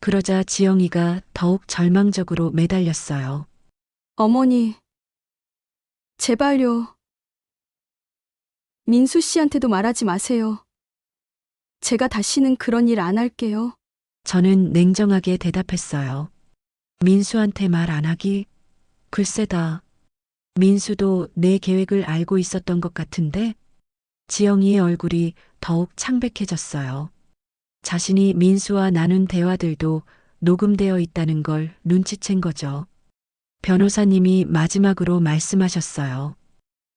그러자 지영이가 더욱 절망적으로 매달렸어요. 어머니, 제발요. 민수 씨한테도 말하지 마세요. 제가 다시는 그런 일 안 할게요. 저는 냉정하게 대답했어요. 민수한테 말 안 하기? 글쎄다. 민수도 내 계획을 알고 있었던 것 같은데? 지영이의 얼굴이 더욱 창백해졌어요. 자신이 민수와 나눈 대화들도 녹음되어 있다는 걸 눈치챈 거죠. 변호사님이 마지막으로 말씀하셨어요.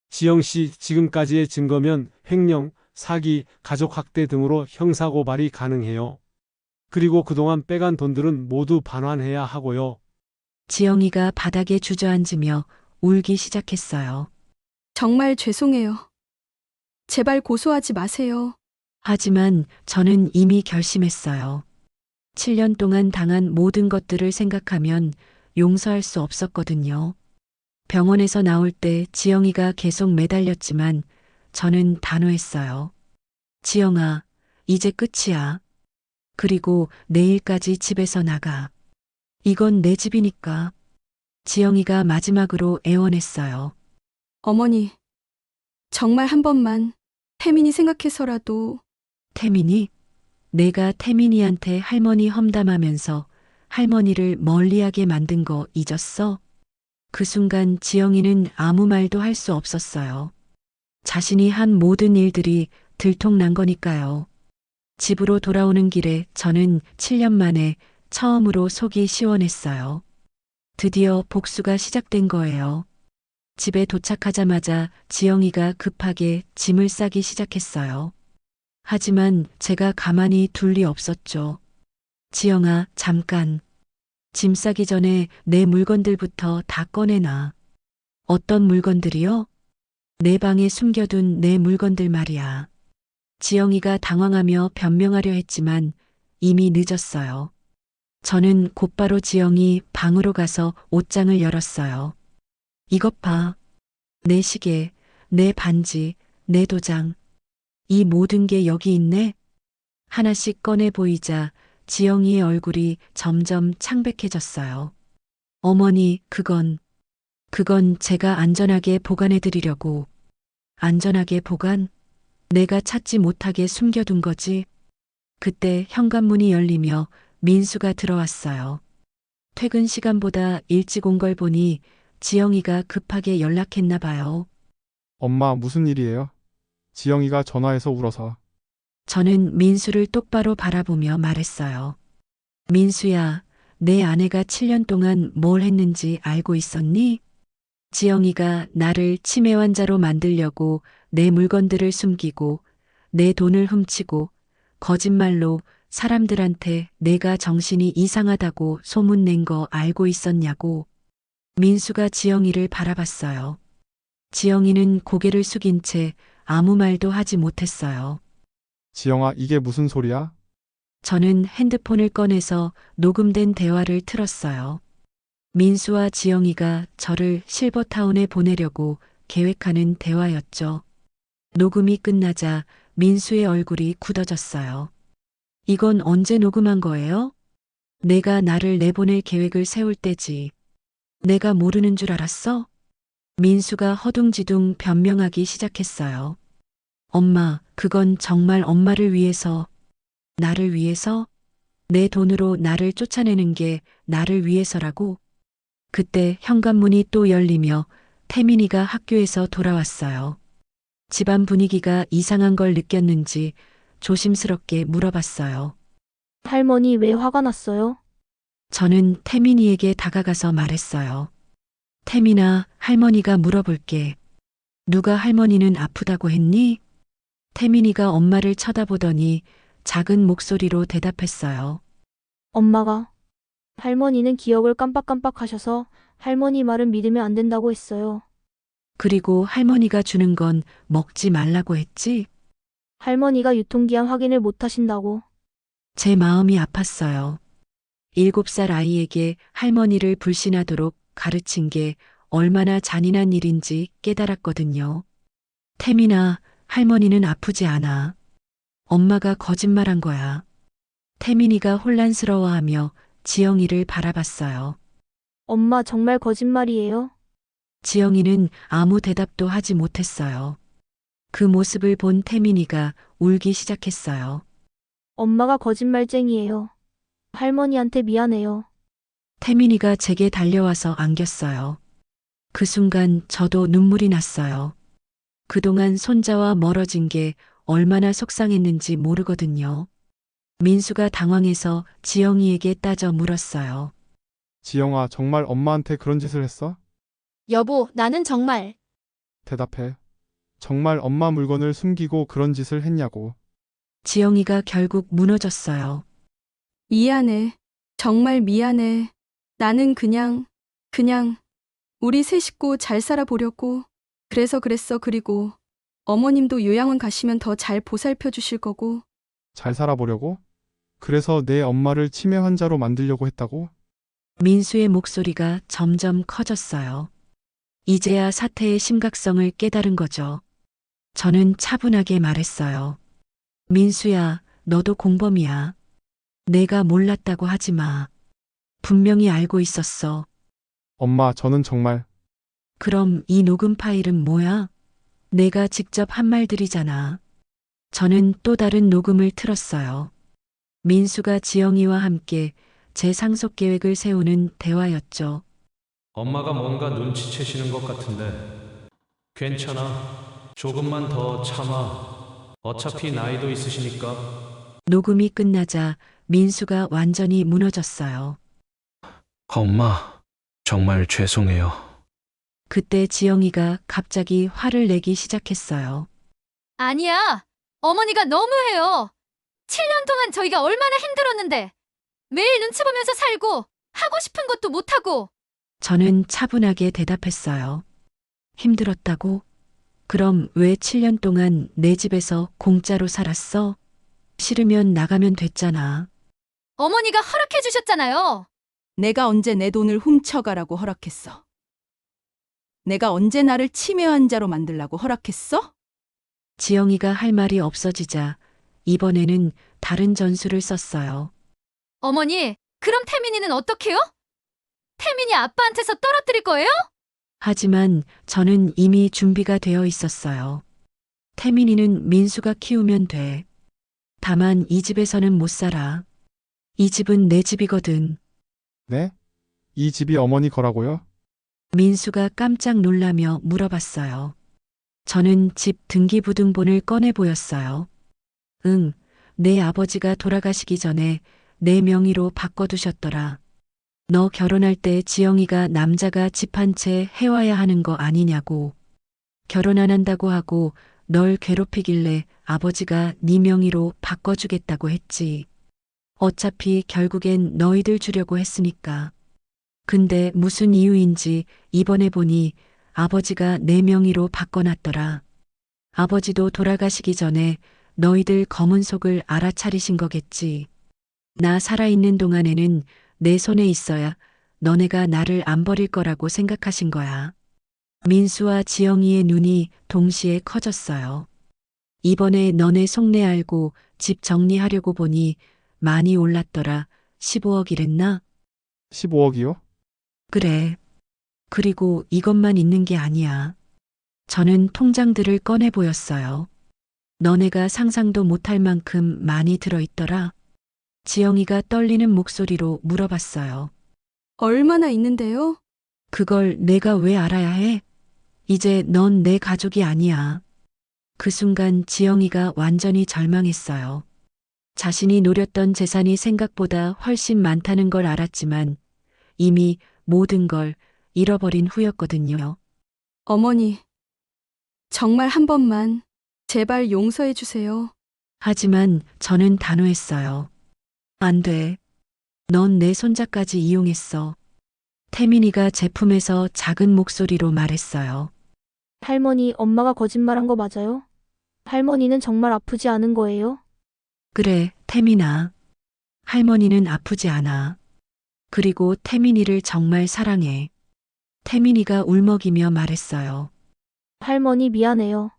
지영 씨, 지금까지의 증거면 횡령, 사기, 가족학대 등으로 형사고발이 가능해요. 그리고 그동안 빼간 돈들은 모두 반환해야 하고요. 지영이가 바닥에 주저앉으며 울기 시작했어요. 정말 죄송해요. 제발 고소하지 마세요. 하지만 저는 이미 결심했어요. 7년 동안 당한 모든 것들을 생각하면 용서할 수 없었거든요. 병원에서 나올 때 지영이가 계속 매달렸지만 저는 단호했어요. 지영아, 이제 끝이야. 그리고 내일까지 집에서 나가. 이건 내 집이니까. 지영이가 마지막으로 애원했어요. 어머니, 정말 한 번만 태민이 생각해서라도. 태민이? 내가 태민이한테 할머니 험담하면서 할머니를 멀리하게 만든 거 잊었어? 그 순간 지영이는 아무 말도 할 수 없었어요. 자신이 한 모든 일들이 들통난 거니까요. 집으로 돌아오는 길에 저는 7년 만에 처음으로 속이 시원했어요. 드디어 복수가 시작된 거예요. 집에 도착하자마자 지영이가 급하게 짐을 싸기 시작했어요. 하지만 제가 가만히 둘 리 없었죠. 지영아, 잠깐. 짐 싸기 전에 내 물건들부터 다 꺼내놔. 어떤 물건들이요? 내 방에 숨겨둔 내 물건들 말이야. 지영이가 당황하며 변명하려 했지만 이미 늦었어요. 저는 곧바로 지영이 방으로 가서 옷장을 열었어요. 이것 봐. 내 시계, 내 반지, 내 도장. 이 모든 게 여기 있네. 하나씩 꺼내 보이자 지영이의 얼굴이 점점 창백해졌어요. 어머니, 그건 제가 안전하게 보관해 드리려고. 안전하게 보관? 내가 찾지 못하게 숨겨둔 거지. 그때 현관문이 열리며 민수가 들어왔어요. 퇴근 시간보다 일찍 온 걸 보니 지영이가 급하게 연락했나 봐요. 엄마, 무슨 일이에요? 지영이가 전화해서 울어서. 저는 민수를 똑바로 바라보며 말했어요. 민수야, 내 아내가 7년 동안 뭘 했는지 알고 있었니? 지영이가 나를 치매 환자로 만들려고 내 물건들을 숨기고 내 돈을 훔치고 거짓말로 사람들한테 내가 정신이 이상하다고 소문낸 거 알고 있었냐고. 민수가 지영이를 바라봤어요. 지영이는 고개를 숙인 채 아무 말도 하지 못했어요. 지영아, 이게 무슨 소리야? 저는 핸드폰을 꺼내서 녹음된 대화를 틀었어요. 민수와 지영이가 저를 실버타운에 보내려고 계획하는 대화였죠. 녹음이 끝나자 민수의 얼굴이 굳어졌어요. 이건 언제 녹음한 거예요? 내가 나를 내보낼 계획을 세울 때지. 내가 모르는 줄 알았어? 민수가 허둥지둥 변명하기 시작했어요. 엄마, 그건 정말 엄마를 위해서, 나를 위해서? 내 돈으로 나를 쫓아내는 게 나를 위해서라고? 그때 현관문이 또 열리며 태민이가 학교에서 돌아왔어요. 집안 분위기가 이상한 걸 느꼈는지 조심스럽게 물어봤어요. 할머니 왜 화가 났어요? 저는 태민이에게 다가가서 말했어요. 태민아, 할머니가 물어볼게. 누가 할머니는 아프다고 했니? 태민이가 엄마를 쳐다보더니 작은 목소리로 대답했어요. 엄마가. 할머니는 기억을 깜빡깜빡 하셔서 할머니 말은 믿으면 안 된다고 했어요. 그리고 할머니가 주는 건 먹지 말라고 했지? 할머니가 유통기한 확인을 못 하신다고. 제 마음이 아팠어요. 7살 아이에게 할머니를 불신하도록 가르친 게 얼마나 잔인한 일인지 깨달았거든요. 태민아, 할머니는 아프지 않아. 엄마가 거짓말한 거야. 태민이가 혼란스러워하며 지영이를 바라봤어요. 엄마 정말 거짓말이에요? 지영이는 아무 대답도 하지 못했어요. 그 모습을 본 태민이가 울기 시작했어요. 엄마가 거짓말쟁이에요. 할머니한테 미안해요. 태민이가 제게 달려와서 안겼어요. 그 순간 저도 눈물이 났어요. 그동안 손자와 멀어진 게 얼마나 속상했는지 모르거든요. 민수가 당황해서 지영이에게 따져 물었어요. 지영아, 정말 엄마한테 그런 짓을 했어? 여보, 나는 정말. 대답해. 정말 엄마 물건을 숨기고 그런 짓을 했냐고. 지영이가 결국 무너졌어요. 미안해. 정말 미안해. 나는 그냥 우리 세 식구 잘 살아보려고. 그래서 그랬어. 그리고 어머님도 요양원 가시면 더 잘 보살펴 주실 거고. 잘 살아보려고? 그래서 내 엄마를 치매 환자로 만들려고 했다고? 민수의 목소리가 점점 커졌어요. 이제야 사태의 심각성을 깨달은 거죠. 저는 차분하게 말했어요. 민수야, 너도 공범이야. 내가 몰랐다고 하지 마. 분명히 알고 있었어. 엄마, 저는 정말. 그럼 이 녹음 파일은 뭐야? 내가 직접 한 말들이잖아. 저는 또 다른 녹음을 틀었어요. 민수가 지영이와 함께 제 상속 계획을 세우는 대화였죠. 엄마가 뭔가 눈치채시는 것 같은데. 괜찮아. 조금만 더 참아. 어차피 나이도 있으시니까. 녹음이 끝나자 민수가 완전히 무너졌어요. 엄마, 정말 죄송해요. 그때 지영이가 갑자기 화를 내기 시작했어요. 아니야. 어머니가 너무해요. 7년 동안 저희가 얼마나 힘들었는데. 매일 눈치 보면서 살고 하고 싶은 것도 못하고. 저는 차분하게 대답했어요. 힘들었다고? 그럼 왜 7년 동안 내 집에서 공짜로 살았어? 싫으면 나가면 됐잖아. 어머니가 허락해 주셨잖아요. 내가 언제 내 돈을 훔쳐가라고 허락했어? 내가 언제 나를 치매 환자로 만들라고 허락했어? 지영이가 할 말이 없어지자 이번에는 다른 전술을 썼어요. 어머니, 그럼 태민이는 어떡해요? 태민이 아빠한테서 떨어뜨릴 거예요? 하지만 저는 이미 준비가 되어 있었어요. 태민이는 민수가 키우면 돼. 다만 이 집에서는 못 살아. 이 집은 내 집이거든. 네? 이 집이 어머니 거라고요? 민수가 깜짝 놀라며 물어봤어요. 저는 집 등기부등본을 꺼내 보였어요. 응, 내 아버지가 돌아가시기 전에 내 명의로 바꿔두셨더라. 너 결혼할 때 지영이가 남자가 집 한 채 해와야 하는 거 아니냐고. 결혼 안 한다고 하고 널 괴롭히길래 아버지가 네 명의로 바꿔주겠다고 했지. 어차피 결국엔 너희들 주려고 했으니까. 근데 무슨 이유인지 이번에 보니 아버지가 내 명의로 바꿔놨더라. 아버지도 돌아가시기 전에 너희들 검은 속을 알아차리신 거겠지. 나 살아있는 동안에는 내 손에 있어야 너네가 나를 안 버릴 거라고 생각하신 거야. 민수와 지영이의 눈이 동시에 커졌어요. 이번에 너네 속내 알고 집 정리하려고 보니 많이 올랐더라. 15억이랬나? 15억이요? 그래. 그리고 이것만 있는 게 아니야. 저는 통장들을 꺼내 보였어요. 너네가 상상도 못할 만큼 많이 들어있더라. 지영이가 떨리는 목소리로 물어봤어요. 얼마나 있는데요? 그걸 내가 왜 알아야 해? 이제 넌 내 가족이 아니야. 그 순간 지영이가 완전히 절망했어요. 자신이 노렸던 재산이 생각보다 훨씬 많다는 걸 알았지만 이미 모든 걸 잃어버린 후였거든요. 어머니, 정말 한 번만 제발 용서해 주세요. 하지만 저는 단호했어요. 안 돼. 넌 내 손자까지 이용했어. 태민이가 제품에서 작은 목소리로 말했어요. 할머니, 엄마가 거짓말한 거 맞아요? 할머니는 정말 아프지 않은 거예요? 그래, 태민아. 할머니는 아프지 않아. 그리고 태민이를 정말 사랑해. 태민이가 울먹이며 말했어요. 할머니 미안해요.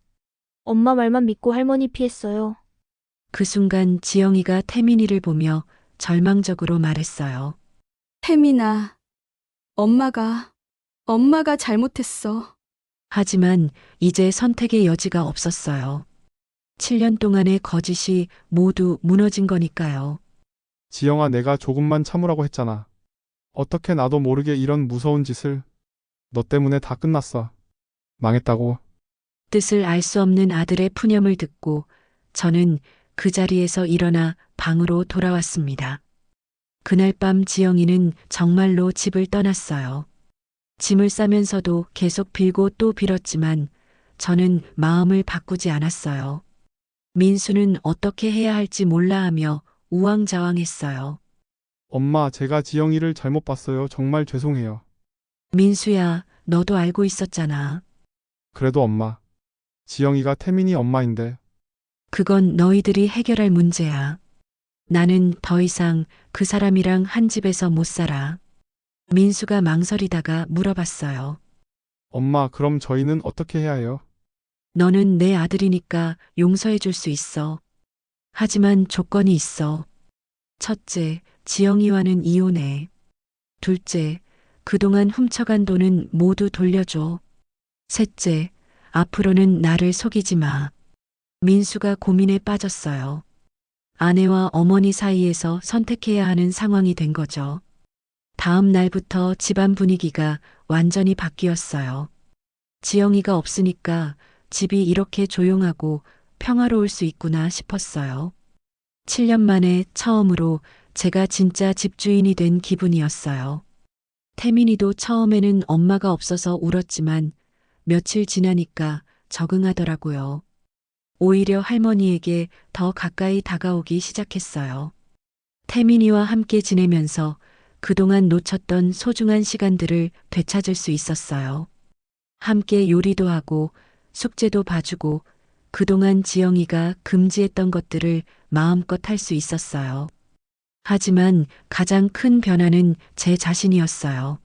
엄마 말만 믿고 할머니 피했어요. 그 순간 지영이가 태민이를 보며 절망적으로 말했어요. 태민아, 엄마가 잘못했어. 하지만 이제 선택의 여지가 없었어요. 7년 동안의 거짓이 모두 무너진 거니까요. 지영아, 내가 조금만 참으라고 했잖아. 어떻게 나도 모르게 이런 무서운 짓을. 너 때문에 다 끝났어. 망했다고. 뜻을 알 수 없는 아들의 푸념을 듣고 저는 그 자리에서 일어나 방으로 돌아왔습니다. 그날 밤 지영이는 정말로 집을 떠났어요. 짐을 싸면서도 계속 빌고 또 빌었지만 저는 마음을 바꾸지 않았어요. 민수는 어떻게 해야 할지 몰라 하며 우왕좌왕했어요. 엄마, 제가 지영이를 잘못 봤어요. 정말 죄송해요. 민수야, 너도 알고 있었잖아. 그래도 엄마. 지영이가 태민이 엄마인데. 그건 너희들이 해결할 문제야. 나는 더 이상 그 사람이랑 한 집에서 못 살아. 민수가 망설이다가 물어봤어요. 엄마, 그럼 저희는 어떻게 해야 해요? 너는 내 아들이니까 용서해 줄 수 있어. 하지만 조건이 있어. 첫째, 지영이와는 이혼해. 둘째, 그동안 훔쳐간 돈은 모두 돌려줘. 셋째, 앞으로는 나를 속이지 마. 민수가 고민에 빠졌어요. 아내와 어머니 사이에서 선택해야 하는 상황이 된 거죠. 다음 날부터 집안 분위기가 완전히 바뀌었어요. 지영이가 없으니까 집이 이렇게 조용하고 평화로울 수 있구나 싶었어요. 7년 만에 처음으로 제가 진짜 집주인이 된 기분이었어요. 태민이도 처음에는 엄마가 없어서 울었지만 며칠 지나니까 적응하더라고요. 오히려 할머니에게 더 가까이 다가오기 시작했어요. 태민이와 함께 지내면서 그동안 놓쳤던 소중한 시간들을 되찾을 수 있었어요. 함께 요리도 하고 숙제도 봐주고 그동안 지영이가 금지했던 것들을 마음껏 할 수 있었어요. 하지만 가장 큰 변화는 제 자신이었어요.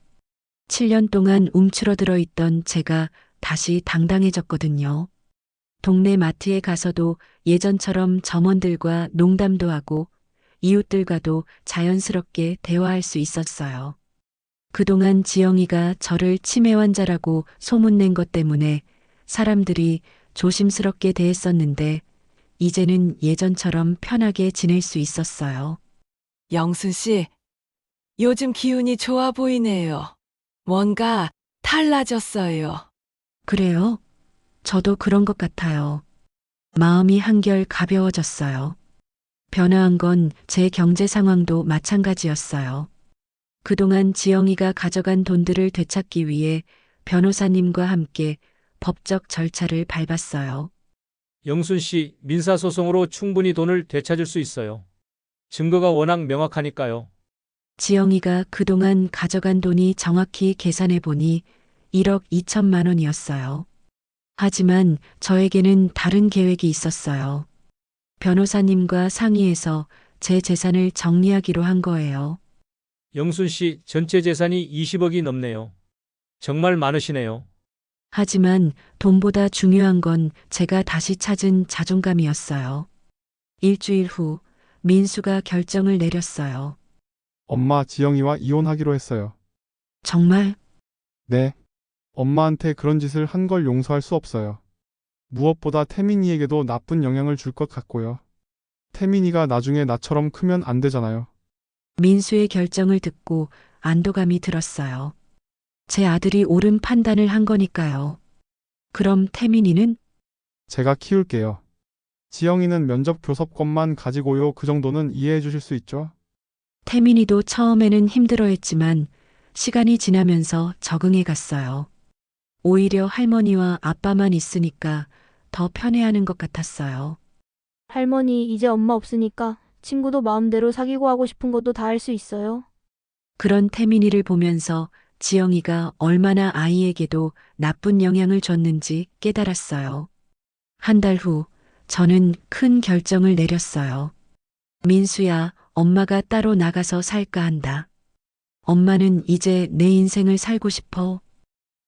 7년 동안 움츠러들어 있던 제가 다시 당당해졌거든요. 동네 마트에 가서도 예전처럼 점원들과 농담도 하고 이웃들과도 자연스럽게 대화할 수 있었어요. 그동안 지영이가 저를 치매 환자라고 소문낸 것 때문에 사람들이 조심스럽게 대했었는데 이제는 예전처럼 편하게 지낼 수 있었어요. 영순 씨, 요즘 기운이 좋아 보이네요. 뭔가 달라졌어요. 그래요? 저도 그런 것 같아요. 마음이 한결 가벼워졌어요. 변화한 건 제 경제 상황도 마찬가지였어요. 그동안 지영이가 가져간 돈들을 되찾기 위해 변호사님과 함께 법적 절차를 밟았어요. 영순 씨, 민사소송으로 충분히 돈을 되찾을 수 있어요. 증거가 워낙 명확하니까요. 지영이가 그동안 가져간 돈이 정확히 계산해 보니 1억 2천만 원이었어요. 하지만 저에게는 다른 계획이 있었어요. 변호사님과 상의해서 제 재산을 정리하기로 한 거예요. 영순 씨, 전체 재산이 20억이 넘네요. 정말 많으시네요. 하지만 돈보다 중요한 건 제가 다시 찾은 자존감이었어요. 일주일 후 민수가 결정을 내렸어요. 엄마, 지영이와 이혼하기로 했어요. 정말? 네. 엄마한테 그런 짓을 한 걸 용서할 수 없어요. 무엇보다 태민이에게도 나쁜 영향을 줄 것 같고요. 태민이가 나중에 나처럼 크면 안 되잖아요. 민수의 결정을 듣고 안도감이 들었어요. 제 아들이 옳은 판단을 한 거니까요. 그럼 태민이는? 제가 키울게요. 지영이는 면접 교섭권만 가지고요. 그 정도는 이해해 주실 수 있죠? 태민이도 처음에는 힘들어했지만 시간이 지나면서 적응해 갔어요. 오히려 할머니와 아빠만 있으니까 더 편해하는 것 같았어요. 할머니, 이제 엄마 없으니까 친구도 마음대로 사귀고 하고 싶은 것도 다 할 수 있어요. 그런 태민이를 보면서 지영이가 얼마나 아이에게도 나쁜 영향을 줬는지 깨달았어요. 한 달 후 저는 큰 결정을 내렸어요. 민수야, 엄마가 따로 나가서 살까 한다. 엄마는 이제 내 인생을 살고 싶어.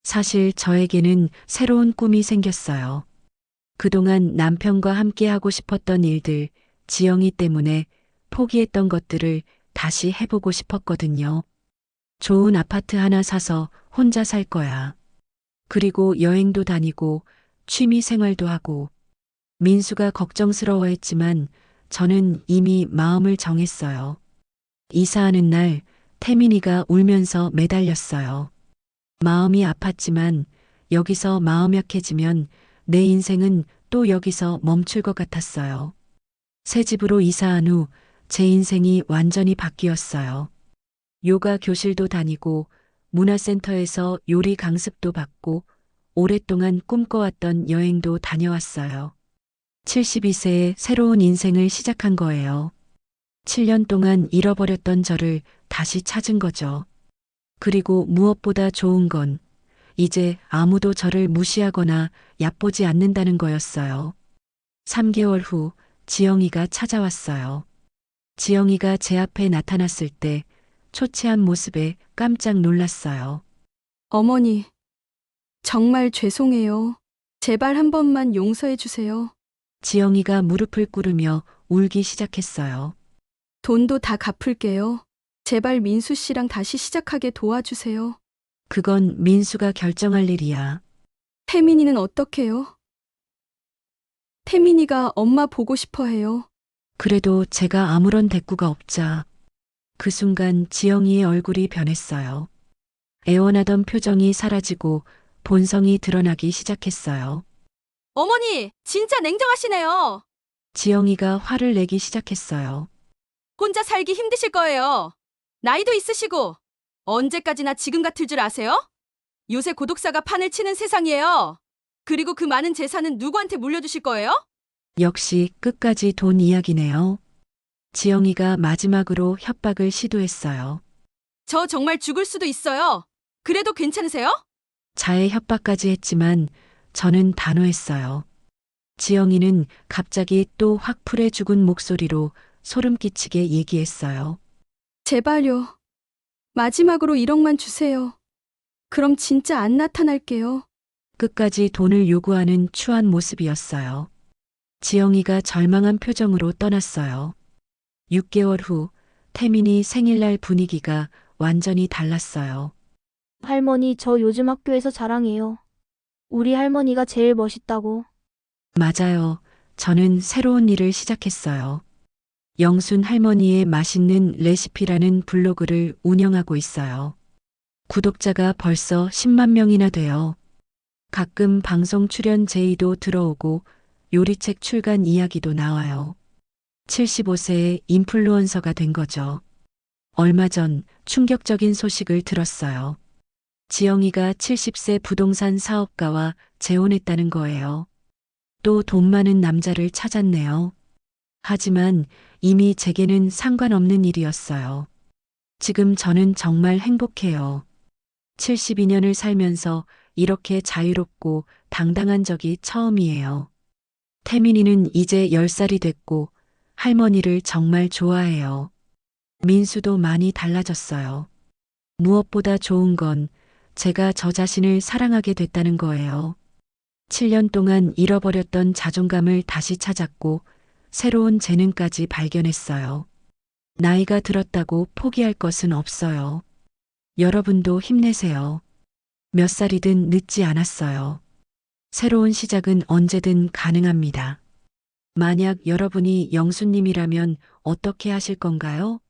사실 저에게는 새로운 꿈이 생겼어요. 그동안 남편과 함께 하고 싶었던 일들, 지영이 때문에 포기했던 것들을 다시 해보고 싶었거든요. 좋은 아파트 하나 사서 혼자 살 거야. 그리고 여행도 다니고 취미 생활도 하고. 민수가 걱정스러워했지만 저는 이미 마음을 정했어요. 이사하는 날 태민이가 울면서 매달렸어요. 마음이 아팠지만 여기서 마음 약해지면 내 인생은 또 여기서 멈출 것 같았어요. 새 집으로 이사한 후 제 인생이 완전히 바뀌었어요. 요가 교실도 다니고 문화센터에서 요리 강습도 받고 오랫동안 꿈꿔왔던 여행도 다녀왔어요. 72세에 새로운 인생을 시작한 거예요. 7년 동안 잃어버렸던 저를 다시 찾은 거죠. 그리고 무엇보다 좋은 건 이제 아무도 저를 무시하거나 얕보지 않는다는 거였어요. 3개월 후 지영이가 찾아왔어요. 지영이가 제 앞에 나타났을 때 초췌한 모습에 깜짝 놀랐어요. 어머니, 정말 죄송해요. 제발 한 번만 용서해 주세요. 지영이가 무릎을 꿇으며 울기 시작했어요. 돈도 다 갚을게요. 제발 민수 씨랑 다시 시작하게 도와주세요. 그건 민수가 결정할 일이야. 태민이는 어떡해요? 태민이가 엄마 보고 싶어 해요. 그래도 제가 아무런 대꾸가 없자 그 순간 지영이의 얼굴이 변했어요. 애원하던 표정이 사라지고 본성이 드러나기 시작했어요. 어머니, 진짜 냉정하시네요. 지영이가 화를 내기 시작했어요. 혼자 살기 힘드실 거예요. 나이도 있으시고 언제까지나 지금 같을 줄 아세요? 요새 고독사가 판을 치는 세상이에요. 그리고 그 많은 재산은 누구한테 물려주실 거예요? 역시 끝까지 돈 이야기네요. 지영이가 마지막으로 협박을 시도했어요. 저 정말 죽을 수도 있어요. 그래도 괜찮으세요? 자해 협박까지 했지만 저는 단호했어요. 지영이는 갑자기 또 확풀에 죽은 목소리로 소름 끼치게 얘기했어요. 제발요. 마지막으로 1억만 주세요. 그럼 진짜 안 나타날게요. 끝까지 돈을 요구하는 추한 모습이었어요. 지영이가 절망한 표정으로 떠났어요. 6개월 후 태민이 생일날 분위기가 완전히 달랐어요. 할머니, 저 요즘 학교에서 자랑해요. 우리 할머니가 제일 멋있다고. 맞아요. 저는 새로운 일을 시작했어요. 영순 할머니의 맛있는 레시피라는 블로그를 운영하고 있어요. 구독자가 벌써 10만 명이나 돼요. 가끔 방송 출연 제의도 들어오고 요리책 출간 이야기도 나와요. 75세의 인플루언서가 된 거죠. 얼마 전 충격적인 소식을 들었어요. 지영이가 70세 부동산 사업가와 재혼했다는 거예요. 또 돈 많은 남자를 찾았네요. 하지만 이미 제게는 상관없는 일이었어요. 지금 저는 정말 행복해요. 72년을 살면서 이렇게 자유롭고 당당한 적이 처음이에요. 태민이는 이제 10살이 됐고 할머니를 정말 좋아해요. 민수도 많이 달라졌어요. 무엇보다 좋은 건 제가 저 자신을 사랑하게 됐다는 거예요. 7년 동안 잃어버렸던 자존감을 다시 찾았고 새로운 재능까지 발견했어요. 나이가 들었다고 포기할 것은 없어요. 여러분도 힘내세요. 몇 살이든 늦지 않았어요. 새로운 시작은 언제든 가능합니다. 만약 여러분이 영수님이라면 어떻게 하실 건가요?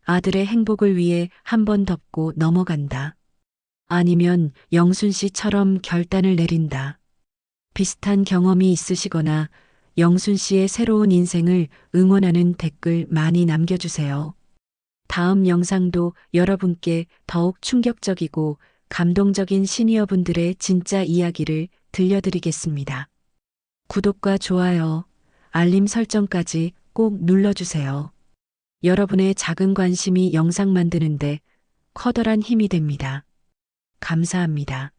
아들의 행복을 위해 한 번 덮고 넘어간다. 아니면 영순 씨처럼 결단을 내린다. 비슷한 경험이 있으시거나 영순 씨의 새로운 인생을 응원하는 댓글 많이 남겨주세요. 다음 영상도 여러분께 더욱 충격적이고 감동적인 시니어분들의 진짜 이야기를 들려드리겠습니다. 구독과 좋아요, 알림 설정까지 꼭 눌러주세요. 여러분의 작은 관심이 영상 만드는데 커다란 힘이 됩니다. 감사합니다.